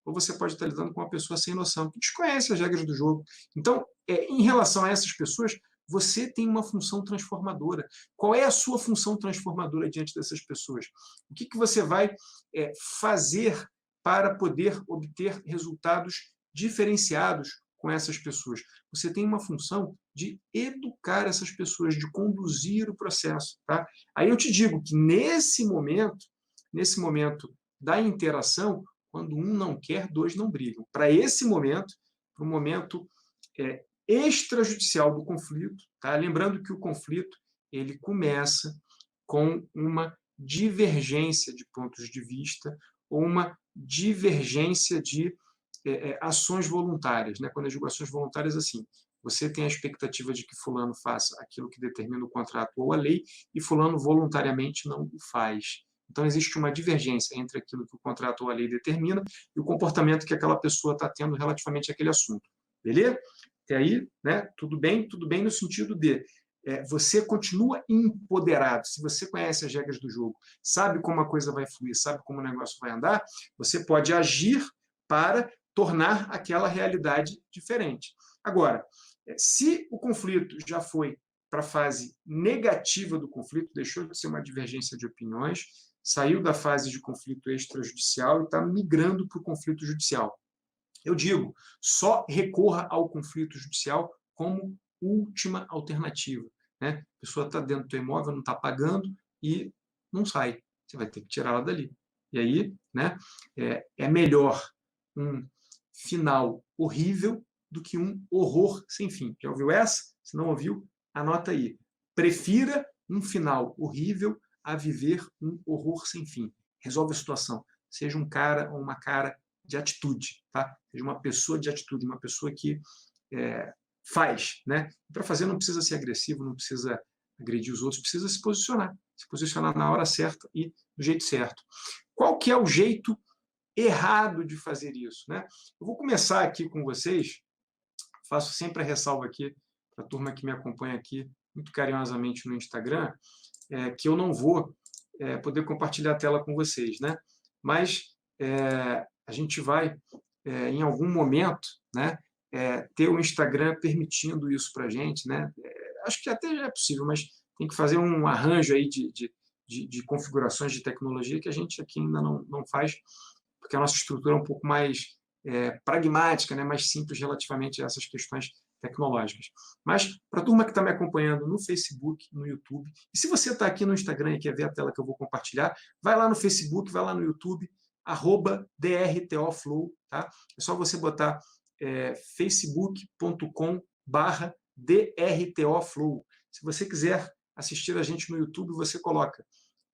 ou você pode estar lidando com uma pessoa sem noção, que desconhece as regras do jogo. Então, em relação a essas pessoas, você tem uma função transformadora. Qual é a sua função transformadora diante dessas pessoas? O que você vai fazer para poder obter resultados diferenciados com essas pessoas? Você tem uma função de educar essas pessoas, de conduzir o processo. Tá? Aí eu te digo que nesse momento da interação, quando um não quer, dois não brigam. Para esse momento, para o momento extrajudicial do conflito, tá? Lembrando que o conflito ele começa com uma divergência de pontos de vista ou uma divergência de ações voluntárias. Né? Quando eu digo ações voluntárias, assim, você tem a expectativa de que fulano faça aquilo que determina o contrato ou a lei e fulano voluntariamente não o faz. Então, existe uma divergência entre aquilo que o contrato ou a lei determina e o comportamento que aquela pessoa está tendo relativamente àquele assunto. Beleza? Até aí, né? Tudo bem no sentido de você continua empoderado. Se você conhece as regras do jogo, sabe como a coisa vai fluir, sabe como o negócio vai andar, você pode agir para tornar aquela realidade diferente. Agora, se o conflito já foi para a fase negativa do conflito, deixou de ser uma divergência de opiniões, saiu da fase de conflito extrajudicial e está migrando para o conflito judicial. Eu digo, só recorra ao conflito judicial como última alternativa. Né? A pessoa está dentro do teu imóvel, não está pagando e não sai. Você vai ter que tirar ela dali. E aí, né, é melhor um final horrível do que um horror sem fim. Já ouviu essa? Se não ouviu, anota aí. Prefira um final horrível a viver um horror sem fim. Resolve a situação. Seja um cara ou uma cara de atitude, tá? Seja uma pessoa de atitude, uma pessoa que faz, né? Para fazer não precisa ser agressivo, não precisa agredir os outros, precisa se posicionar na hora certa e do jeito certo. Qual que é o jeito errado de fazer isso, né? Eu vou começar aqui com vocês, faço sempre a ressalva aqui para a turma que me acompanha aqui muito carinhosamente no Instagram, que eu não vou poder compartilhar a tela com vocês, né? Mas a gente vai, em algum momento, né, ter o Instagram permitindo isso para a gente, né? Acho que até já é possível, mas tem que fazer um arranjo aí de configurações de tecnologia que a gente aqui ainda não faz, porque a nossa estrutura é um pouco mais pragmática, né, mais simples relativamente a essas questões tecnológicas. Mas, para a turma que está me acompanhando no Facebook, no YouTube, e se você está aqui no Instagram e quer ver a tela que eu vou compartilhar, vai lá no Facebook, vai lá no YouTube, @DRTOFlow, tá? É só você botar facebook.com/DRTOFlow. Se você quiser assistir a gente no YouTube, você coloca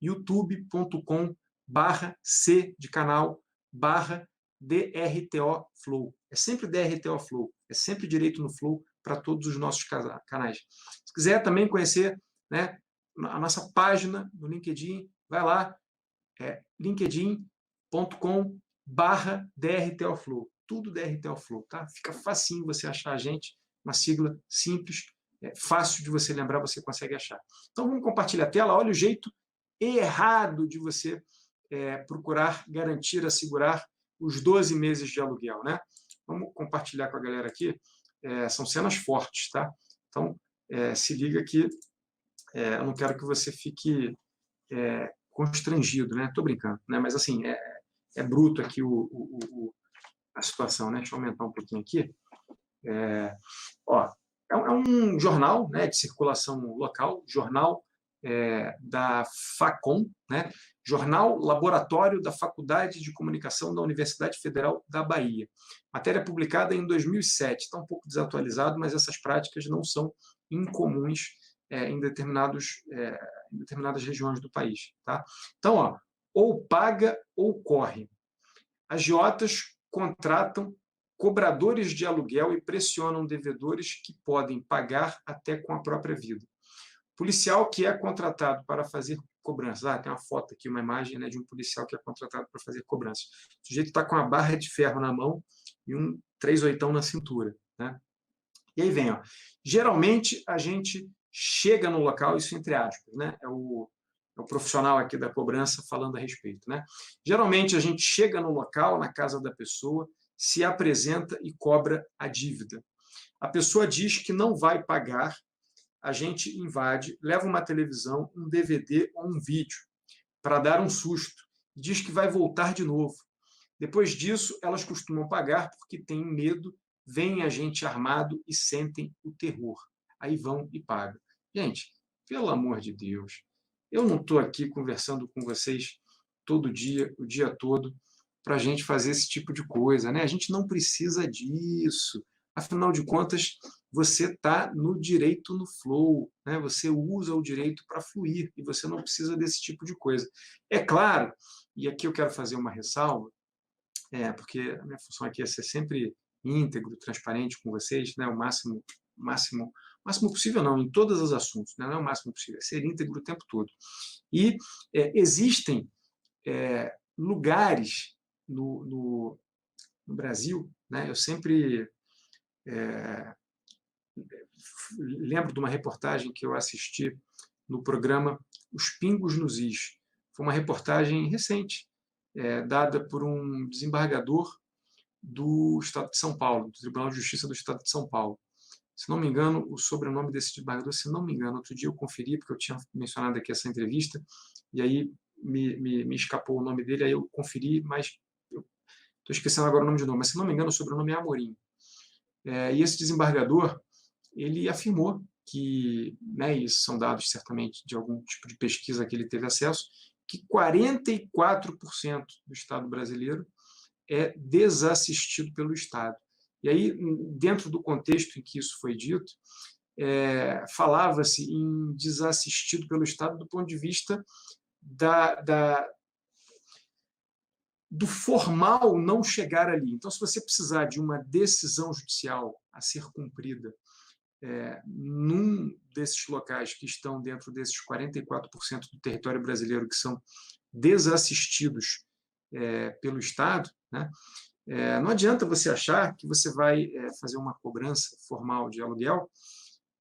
youtube.com/c de canal, /DRTO Flow. É sempre DRTO Flow, é sempre direito no Flow para todos os nossos canais. Se quiser também conhecer, né, a nossa página no LinkedIn, vai lá, linkedin.com/DRTO Flow. Tudo DRTO Flow, tá? Fica facinho você achar a gente, uma sigla simples, fácil de você lembrar, você consegue achar. Então, vamos compartilhar a tela. Olha o jeito errado de você procurar garantir, assegurar os 12 meses de aluguel, né? Vamos compartilhar com a galera aqui. São cenas fortes, tá? Então, se liga que eu não quero que você fique constrangido, né? Estou brincando, né? Mas assim, é bruto aqui a situação, né? Deixa eu aumentar um pouquinho aqui. É um jornal, né, de circulação local, jornal da FACOM, né, Jornal Laboratório da Faculdade de Comunicação da Universidade Federal da Bahia. Matéria publicada em 2007, está um pouco desatualizado, mas essas práticas não são incomuns em determinadas regiões do país. Tá? Então, ou paga ou corre. Agiotas contratam cobradores de aluguel e pressionam devedores que podem pagar até com a própria vida. Policial que é contratado para fazer cobranças. Tem uma foto aqui, uma imagem, né, de um policial que é contratado para fazer cobranças. O sujeito está com uma barra de ferro na mão e um 38 na cintura. Né? E aí vem, geralmente a gente chega no local, isso entre aspas, né? É o profissional aqui da cobrança falando a respeito. Né? Geralmente a gente chega no local, na casa da pessoa, se apresenta e cobra a dívida. A pessoa diz que não vai pagar, a gente invade, leva uma televisão, um DVD ou um vídeo para dar um susto, e diz que vai voltar de novo. Depois disso, elas costumam pagar porque têm medo, vem a gente armado e sentem o terror. Aí vão e pagam. Gente, pelo amor de Deus, eu não estou aqui conversando com vocês todo dia, o dia todo, para a gente fazer esse tipo de coisa, né? A gente não precisa disso. Afinal de contas, você está no direito no flow, né? Você usa o direito para fluir e você não precisa desse tipo de coisa. É claro, e aqui eu quero fazer uma ressalva, porque a minha função aqui é ser sempre íntegro, transparente com vocês, né? O máximo possível não, em todos os assuntos, né? Não é o máximo possível, é ser íntegro o tempo todo. E existem lugares no Brasil, né? Eu sempre lembro de uma reportagem que eu assisti no programa Os Pingos nos Is. Foi uma reportagem recente, dada por um desembargador do Estado de São Paulo, do Tribunal de Justiça do Estado de São Paulo. Se não me engano, o sobrenome desse desembargador, se não me engano, outro dia eu conferi, porque eu tinha mencionado aqui essa entrevista, e aí me escapou o nome dele, aí eu conferi, mas estou esquecendo agora o nome de novo, mas se não me engano, o sobrenome é Amorim. E esse desembargador, ele afirmou que, né, e isso são dados certamente de algum tipo de pesquisa que ele teve acesso, que 44% do Estado brasileiro é desassistido pelo Estado. E aí, dentro do contexto em que isso foi dito, falava-se em desassistido pelo Estado do ponto de vista do formal não chegar ali. Então, se você precisar de uma decisão judicial a ser cumprida num desses locais que estão dentro desses 44% do território brasileiro que são desassistidos pelo Estado, né? Não adianta você achar que você vai fazer uma cobrança formal de aluguel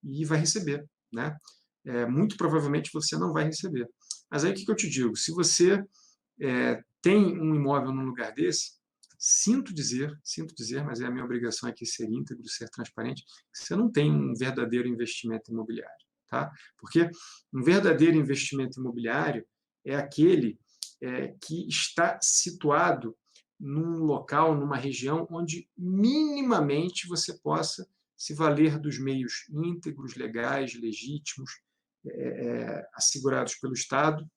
e vai receber. Né? Muito provavelmente você não vai receber. Mas aí o que eu te digo? Se você tem um imóvel num lugar desse, sinto dizer, mas é a minha obrigação aqui ser íntegro, ser transparente, que você não tem um verdadeiro investimento imobiliário. Tá? Porque um verdadeiro investimento imobiliário é aquele que está situado num local, numa região onde minimamente você possa se valer dos meios íntegros, legais, legítimos, assegurados pelo Estado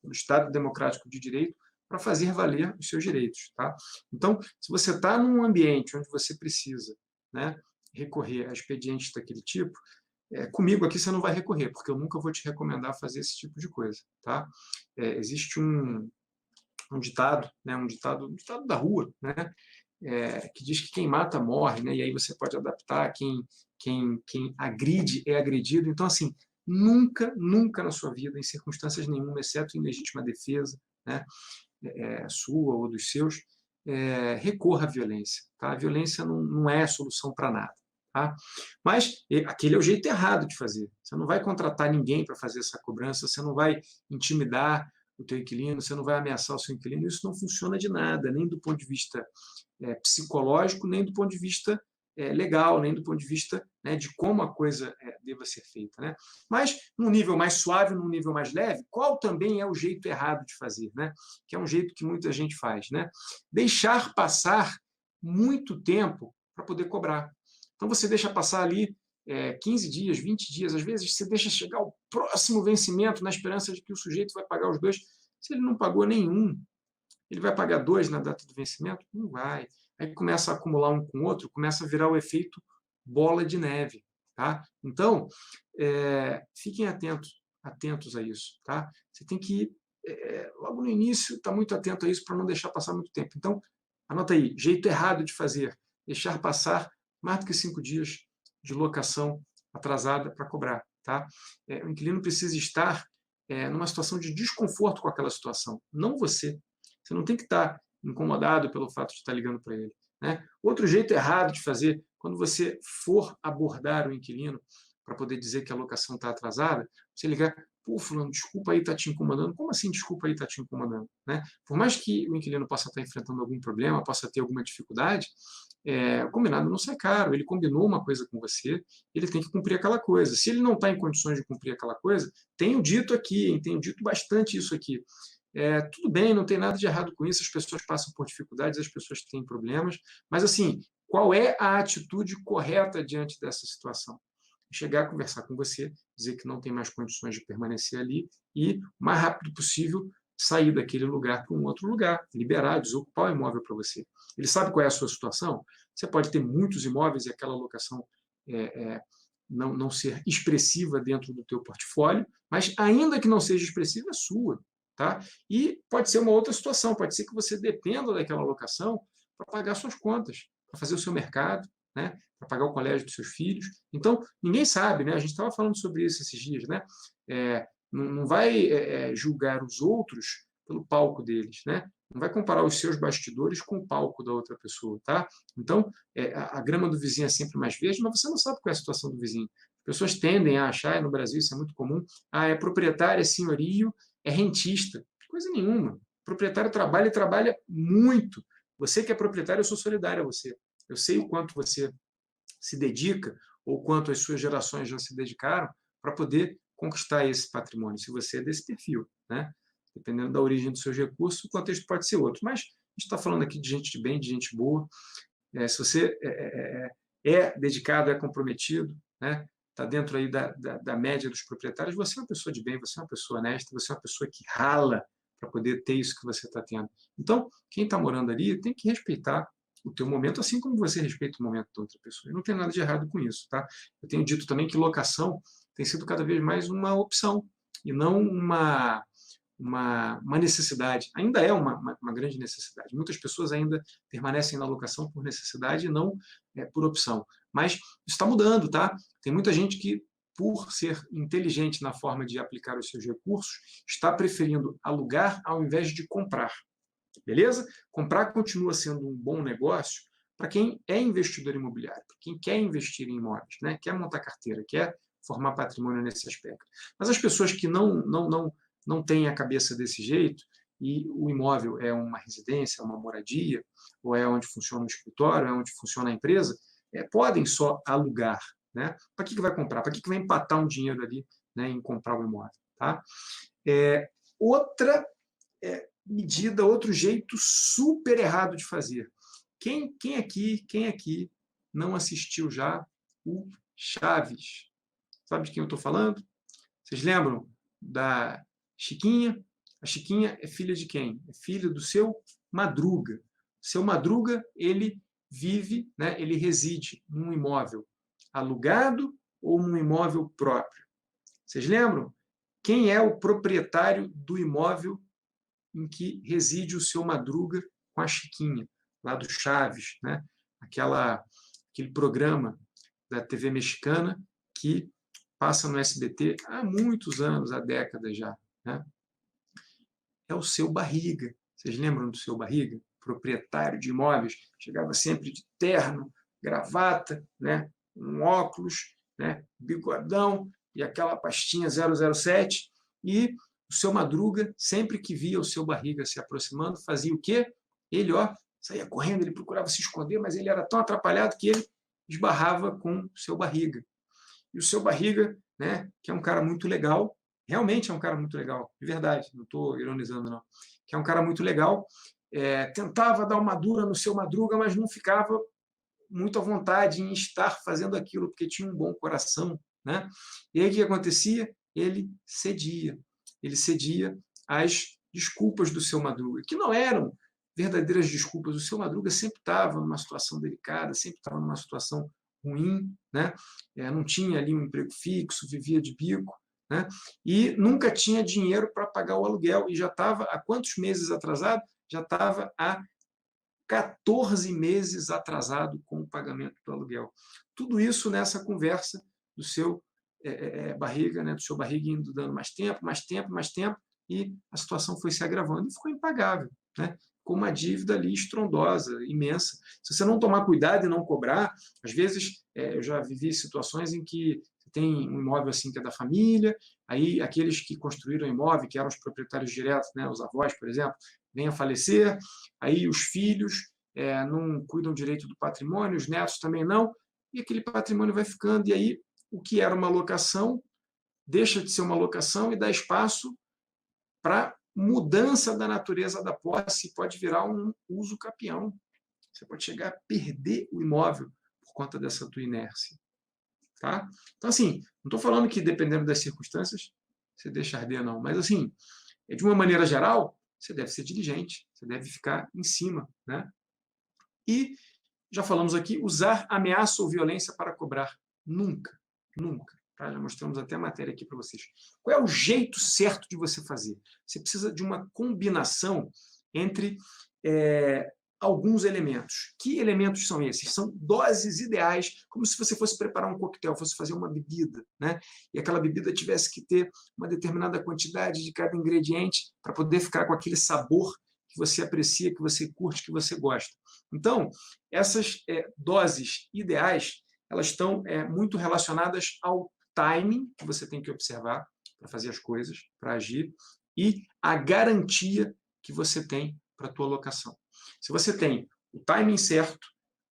democrático de direito, para fazer valer os seus direitos. Tá? Então, se você está num ambiente onde você precisa, né, recorrer a expedientes daquele tipo, Comigo aqui você não vai recorrer, porque eu nunca vou te recomendar fazer esse tipo de coisa, tá? Existe um ditado, né, um ditado da rua, né, que diz que quem mata morre, né, e aí você pode adaptar, quem agride é agredido. Então, assim, nunca, nunca na sua vida, em circunstâncias nenhuma, exceto em legítima defesa, né, sua ou dos seus, recorra à violência. Tá? A violência não é solução para nada. Tá? Mas aquele é o jeito errado de fazer. Você não vai contratar ninguém para fazer essa cobrança, você não vai intimidar o teu inquilino, você não vai ameaçar o seu inquilino. Isso não funciona de nada, nem do ponto de vista psicológico, nem do ponto de vista legal, nem do ponto de vista, né, de como a coisa deva ser feita. Né? Mas, num nível mais suave, num nível mais leve, qual também é o jeito errado de fazer? Né? Que é um jeito que muita gente faz. Né? Deixar passar muito tempo para poder cobrar. Então, você deixa passar ali 15 dias, 20 dias, às vezes você deixa chegar o próximo vencimento na esperança de que o sujeito vai pagar os dois. Se ele não pagou nenhum, ele vai pagar 2 na data do vencimento? Não vai. Aí começa a acumular um com o outro, começa a virar o efeito bola de neve. Tá? Então, fiquem atentos a isso. Tá? Você tem que, logo no início, estar muito atento a isso para não deixar passar muito tempo. Então, anota aí, jeito errado de fazer, deixar passar mais do que 5 dias de locação atrasada para cobrar. Tá? O inquilino precisa estar numa situação de desconforto com aquela situação, não você. Você não tem que estar incomodado pelo fato de estar ligando para ele. Né? Outro jeito errado de fazer, quando você for abordar o inquilino para poder dizer que a locação está atrasada, você ligar, pô, fulano, desculpa aí estar te incomodando. Como assim desculpa aí estar te incomodando? Né? Por mais que o inquilino possa estar enfrentando algum problema, possa ter alguma dificuldade, o combinado não sai caro. Ele combinou uma coisa com você, ele tem que cumprir aquela coisa. Se ele não está em condições de cumprir aquela coisa, tenho dito aqui, hein, tenho dito bastante isso aqui. Tudo bem, não tem nada de errado com isso, as pessoas passam por dificuldades, as pessoas têm problemas, mas assim, qual é a atitude correta diante dessa situação? Chegar a conversar com você, dizer que não tem mais condições de permanecer ali e, o mais rápido possível, sair daquele lugar para um outro lugar, liberar, desocupar o imóvel para você. Ele sabe qual é a sua situação? Você pode ter muitos imóveis e aquela locação não ser expressiva dentro do teu portfólio, mas ainda que não seja expressiva, é sua. Tá? E pode ser uma outra situação, pode ser que você dependa daquela locação para pagar suas contas, para fazer o seu mercado, né? Para pagar o colégio dos seus filhos. Então, ninguém sabe, né? A gente estava falando sobre isso esses dias, né? Não vai julgar os outros pelo palco deles, né? Não vai comparar os seus bastidores com o palco da outra pessoa, tá? Então, a grama do vizinho é sempre mais verde, mas você não sabe qual é a situação do vizinho. As pessoas tendem a achar, e no Brasil isso é muito comum, é proprietário, é senhorio, é rentista. Coisa nenhuma. O proprietário trabalha e trabalha muito. Você que é proprietário, eu sou solidário a você. Eu sei o quanto você se dedica, ou quanto as suas gerações já se dedicaram para poder conquistar esse patrimônio, se você é desse perfil. Né? Dependendo da origem dos seus recursos, o contexto pode ser outro. Mas a gente está falando aqui de gente de bem, de gente boa. Se você é dedicado, é comprometido, né? Está dentro aí da média dos proprietários, você é uma pessoa de bem, você é uma pessoa honesta, você é uma pessoa que rala para poder ter isso que você está tendo. Então, quem está morando ali tem que respeitar o teu momento, assim como você respeita o momento da outra pessoa. E não tem nada de errado com isso. Tá? Eu tenho dito também que locação tem sido cada vez mais uma opção e não uma necessidade. Ainda é uma grande necessidade. Muitas pessoas ainda permanecem na locação por necessidade e não por opção. Mas isso está mudando, tá? Tem muita gente que, por ser inteligente na forma de aplicar os seus recursos, está preferindo alugar ao invés de comprar. Beleza? Comprar continua sendo um bom negócio para quem é investidor imobiliário, para quem quer investir em imóveis, né? Quer montar carteira, quer formar patrimônio nesse aspecto. Mas as pessoas que não têm a cabeça desse jeito, e o imóvel é uma residência, uma moradia, ou é onde funciona o escritório, é onde funciona a empresa, podem só alugar. Né? Para que vai comprar? Para que vai empatar um dinheiro ali, né, em comprar o imóvel? Tá? Outra medida, outro jeito super errado de fazer. Quem aqui não assistiu já o Chaves? Sabe de quem eu estou falando? Vocês lembram da Chiquinha? A Chiquinha é filha de quem? É filha do seu Madruga. Seu Madruga, ele vive, né, ele reside num imóvel alugado ou num imóvel próprio? Vocês lembram? Quem é o proprietário do imóvel em que reside o seu Madruga com a Chiquinha, lá do Chaves, né? Aquele programa da TV mexicana que passa no SBT há muitos anos, há décadas já, né? É o seu Barriga. Vocês lembram do seu Barriga? Proprietário de imóveis, chegava sempre de terno, gravata, né? Um óculos, né? Bigodão e aquela pastinha 007. E o seu Madruga, sempre que via o seu Barriga se aproximando, fazia o quê? Ele, saía correndo, ele procurava se esconder, mas ele era tão atrapalhado que ele esbarrava com o seu Barriga. E o seu Barriga, né, que é um cara muito legal, realmente é um cara muito legal, de verdade, não estou ironizando, não, que é um cara muito legal, tentava dar uma dura no seu Madruga, mas não ficava muito à vontade em estar fazendo aquilo, porque tinha um bom coração, né? E aí o que acontecia? Ele cedia às desculpas do seu Madruga, que não eram verdadeiras desculpas. O seu Madruga sempre estava numa situação delicada, sempre estava numa situação ruim, né? Não tinha ali um emprego fixo, vivia de bico, né? E nunca tinha dinheiro para pagar o aluguel, e já estava há quantos meses atrasado? Já estava há 14 meses atrasado com o pagamento do aluguel. Tudo isso nessa conversa do seu Barriga, né, do seu Barriga indo dando mais tempo, e a situação foi se agravando e ficou impagável, né? Com uma dívida ali estrondosa, imensa. Se você não tomar cuidado e não cobrar, às vezes, eu já vivi situações em que tem um imóvel assim que é da família, aí aqueles que construíram o imóvel, que eram os proprietários diretos, né, os avós, por exemplo, vêm a falecer, aí os filhos não cuidam direito do patrimônio, os netos também não, e aquele patrimônio vai ficando, e aí o que era uma locação deixa de ser uma locação e dá espaço para mudança da natureza da posse, pode virar um uso capião. Você pode chegar a perder o imóvel por conta dessa tua inércia. Tá? Então, assim, não estou falando que dependendo das circunstâncias você deixa arder, não, mas, assim, de uma maneira geral, você deve ser diligente, você deve ficar em cima, né? E, já falamos aqui, usar ameaça ou violência para cobrar. Nunca, nunca. Tá? Já mostramos até a matéria aqui para vocês. Qual é o jeito certo de você fazer? Você precisa de uma combinação entre alguns elementos. Que elementos são esses? São doses ideais, como se você fosse preparar um coquetel, fosse fazer uma bebida, né? E aquela bebida tivesse que ter uma determinada quantidade de cada ingrediente para poder ficar com aquele sabor que você aprecia, que você curte, que você gosta. Então, essas doses ideais, elas estão muito relacionadas ao timing que você tem que observar para fazer as coisas, para agir, e a garantia que você tem para a tua locação. Se você tem o timing certo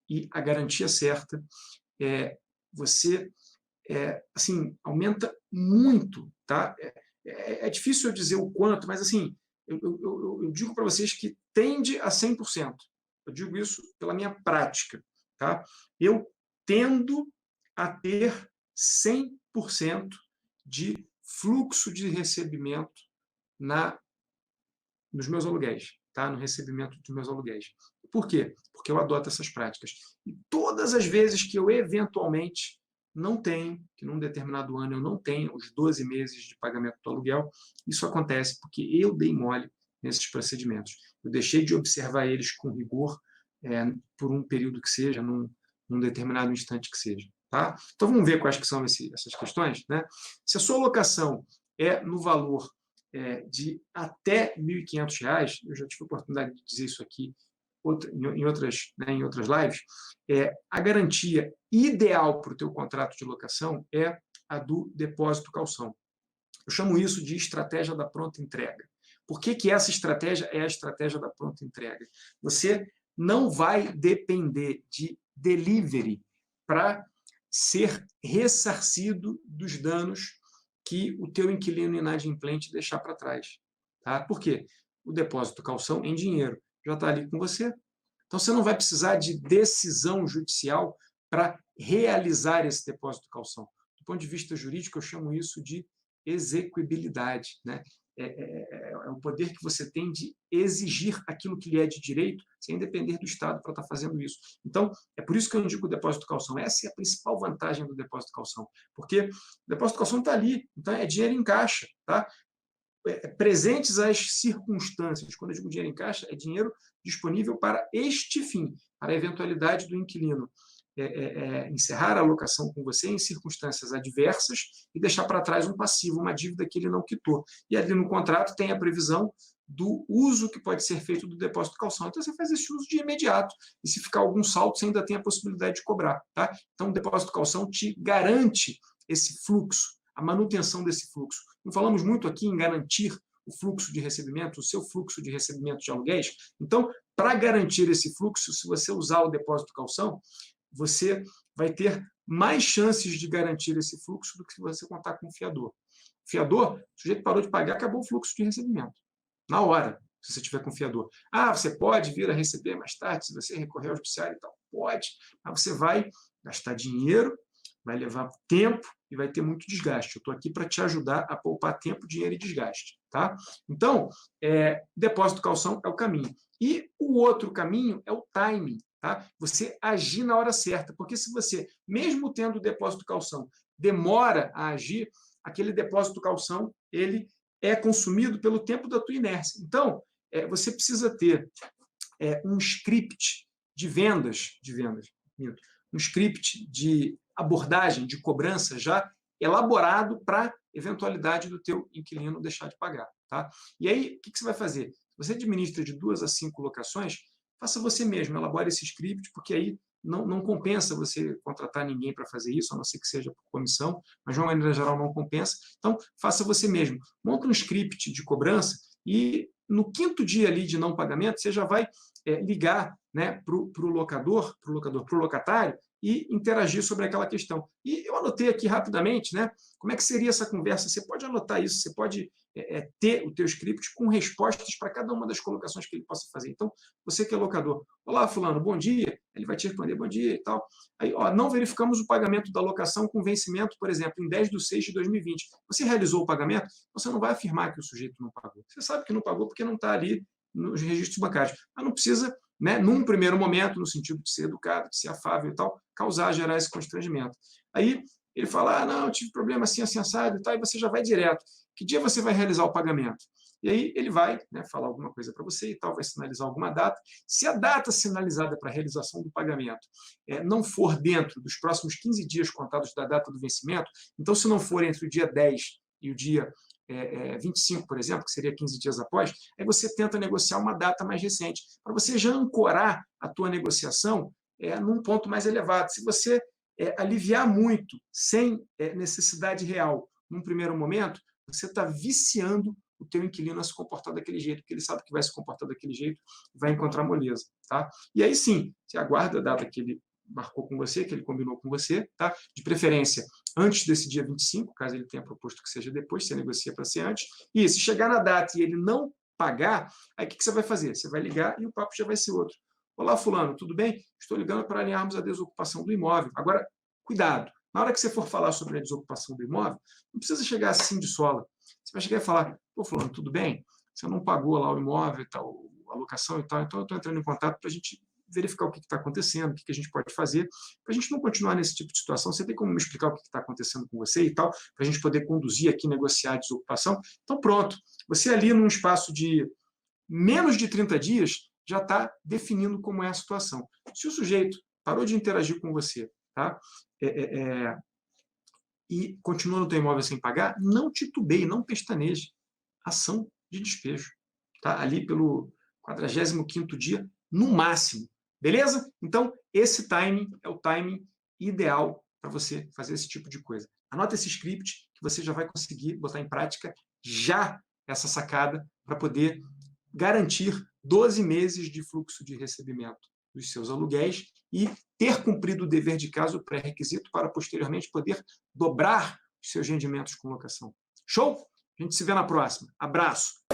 e a garantia certa, você assim, aumenta muito. Tá? É difícil eu dizer o quanto, mas assim, eu digo para vocês que tende a 100%. Eu digo isso pela minha prática. Tá? Eu tendo a ter 100% de fluxo de recebimento nos meus aluguéis, tá? No recebimento dos meus aluguéis. Por quê? Porque eu adoto essas práticas. E todas as vezes que eu eventualmente não tenho, que num determinado ano eu não tenho os 12 meses de pagamento do aluguel, isso acontece porque eu dei mole nesses procedimentos. Eu deixei de observar eles com rigor por um período que seja, num determinado instante que seja. Tá? Então vamos ver quais que são essas questões. Né? Se a sua locação é no valor de até R$ 1.500, eu já tive a oportunidade de dizer isso aqui em outras lives, a garantia ideal para o teu contrato de locação é a do depósito calção. Eu chamo isso de estratégia da pronta entrega. Por que essa estratégia é a estratégia da pronta entrega? Você não vai depender de delivery para ser ressarcido dos danos que o teu inquilino inadimplente deixar para trás. Tá? Por quê? O depósito calção em dinheiro já está ali com você. Então, você não vai precisar de decisão judicial para realizar esse depósito calção. Do ponto de vista jurídico, eu chamo isso de execuibilidade. Né? é o poder que você tem de exigir aquilo que lhe é de direito, sem depender do Estado para estar fazendo isso. Então, é por isso que eu indico o depósito calção. Essa é a principal vantagem do depósito calção, porque o depósito calção está ali, então é dinheiro em caixa, tá? Presentes às circunstâncias. Quando eu digo dinheiro em caixa, é dinheiro disponível para este fim, para a eventualidade do inquilino encerrar a locação com você em circunstâncias adversas e deixar para trás um passivo, uma dívida que ele não quitou. E ali no contrato tem a previsão do uso que pode ser feito do depósito calção. Então, você faz esse uso de imediato. E se ficar algum saldo, você ainda tem a possibilidade de cobrar. Tá? Então, o depósito calção te garante esse fluxo, a manutenção desse fluxo. Não falamos muito aqui em garantir o fluxo de recebimento, o seu fluxo de recebimento de aluguéis. Então, para garantir esse fluxo, se você usar o depósito calção, você vai ter mais chances de garantir esse fluxo do que se você contar com o fiador. O fiador, o sujeito parou de pagar, acabou o fluxo de recebimento. Na hora, se você tiver com o fiador. Você pode vir a receber mais tarde, se você recorrer ao judiciário e tal. Pode, mas você vai gastar dinheiro, vai levar tempo e vai ter muito desgaste. Eu estou aqui para te ajudar a poupar tempo, dinheiro e desgaste. Tá? Então, depósito calção é o caminho. E o outro caminho é o timing. Tá? Você agir na hora certa. Porque se você, mesmo tendo o depósito calção, demora a agir, aquele depósito calção ele é consumido pelo tempo da tua inércia. Então, você precisa ter um script de vendas, um script de abordagem, de cobrança já elaborado para eventualidade do teu inquilino deixar de pagar. Tá? E aí, o que você vai fazer? Você administra de 2 a 5 locações, faça você mesmo, elabore esse script, porque aí não compensa você contratar ninguém para fazer isso, a não ser que seja por comissão, mas de uma maneira geral não compensa. Então, faça você mesmo. Monta um script de cobrança e no 5º dia ali de não pagamento, você já vai ligar, né, para o locatário, e interagir sobre aquela questão. E eu anotei aqui rapidamente, né, como é que seria essa conversa. Você pode anotar isso, você pode ter o teu script com respostas para cada uma das colocações que ele possa fazer. Então, você que é locador, olá, fulano, bom dia, ele vai te responder bom dia e tal. Aí, não verificamos o pagamento da locação com vencimento, por exemplo, em 10/6/2020. Você realizou o pagamento? Você não vai afirmar que o sujeito não pagou. Você sabe que não pagou porque não está ali nos registros bancários. Mas não precisa, né, num primeiro momento, no sentido de ser educado, de ser afável e tal, gerar esse constrangimento. Aí ele fala, não, eu tive problema assim, assim, assado e tal, e você já vai direto. Que dia você vai realizar o pagamento? E aí ele vai, né, falar alguma coisa para você e tal, vai sinalizar alguma data. Se a data sinalizada para a realização do pagamento não for dentro dos próximos 15 dias contados da data do vencimento, então se não for entre o dia 10 e o dia 25, por exemplo, que seria 15 dias após, aí você tenta negociar uma data mais recente, para você já ancorar a tua negociação num ponto mais elevado. Se você aliviar muito, sem necessidade real, num primeiro momento, você está viciando o teu inquilino a se comportar daquele jeito, porque ele sabe que vai se comportar daquele jeito e vai encontrar moleza. Tá? E aí sim, você aguarda a data que ele marcou com você, que ele combinou com você, tá? De preferência antes desse dia 25, caso ele tenha proposto que seja depois, você negocia para ser antes. E se chegar na data e ele não pagar, aí o que você vai fazer? Você vai ligar e o papo já vai ser outro. Olá, fulano, tudo bem? Estou ligando para alinharmos a desocupação do imóvel. Agora, cuidado. Na hora que você for falar sobre a desocupação do imóvel, não precisa chegar assim de sola. Você vai chegar e falar, pô, fulano, tudo bem? Você não pagou lá o imóvel e tal, a locação e tal, então eu estou entrando em contato para a gente verificar o que está acontecendo, o que a gente pode fazer, para a gente não continuar nesse tipo de situação. Você tem como me explicar o que está acontecendo com você e tal, para a gente poder conduzir aqui, negociar a desocupação? Então, pronto. Você ali, num espaço de menos de 30 dias, já está definindo como é a situação. Se o sujeito parou de interagir com você, tá? E continua no teu imóvel sem pagar, não titubeie, não pestaneje. Ação de despejo. Tá? Ali pelo 45º dia, no máximo. Beleza? Então, esse timing é o timing ideal para você fazer esse tipo de coisa. Anota esse script que você já vai conseguir botar em prática já essa sacada para poder garantir 12 meses de fluxo de recebimento dos seus aluguéis e ter cumprido o dever de casa, o pré-requisito, para posteriormente poder dobrar os seus rendimentos com locação. Show? A gente se vê na próxima. Abraço!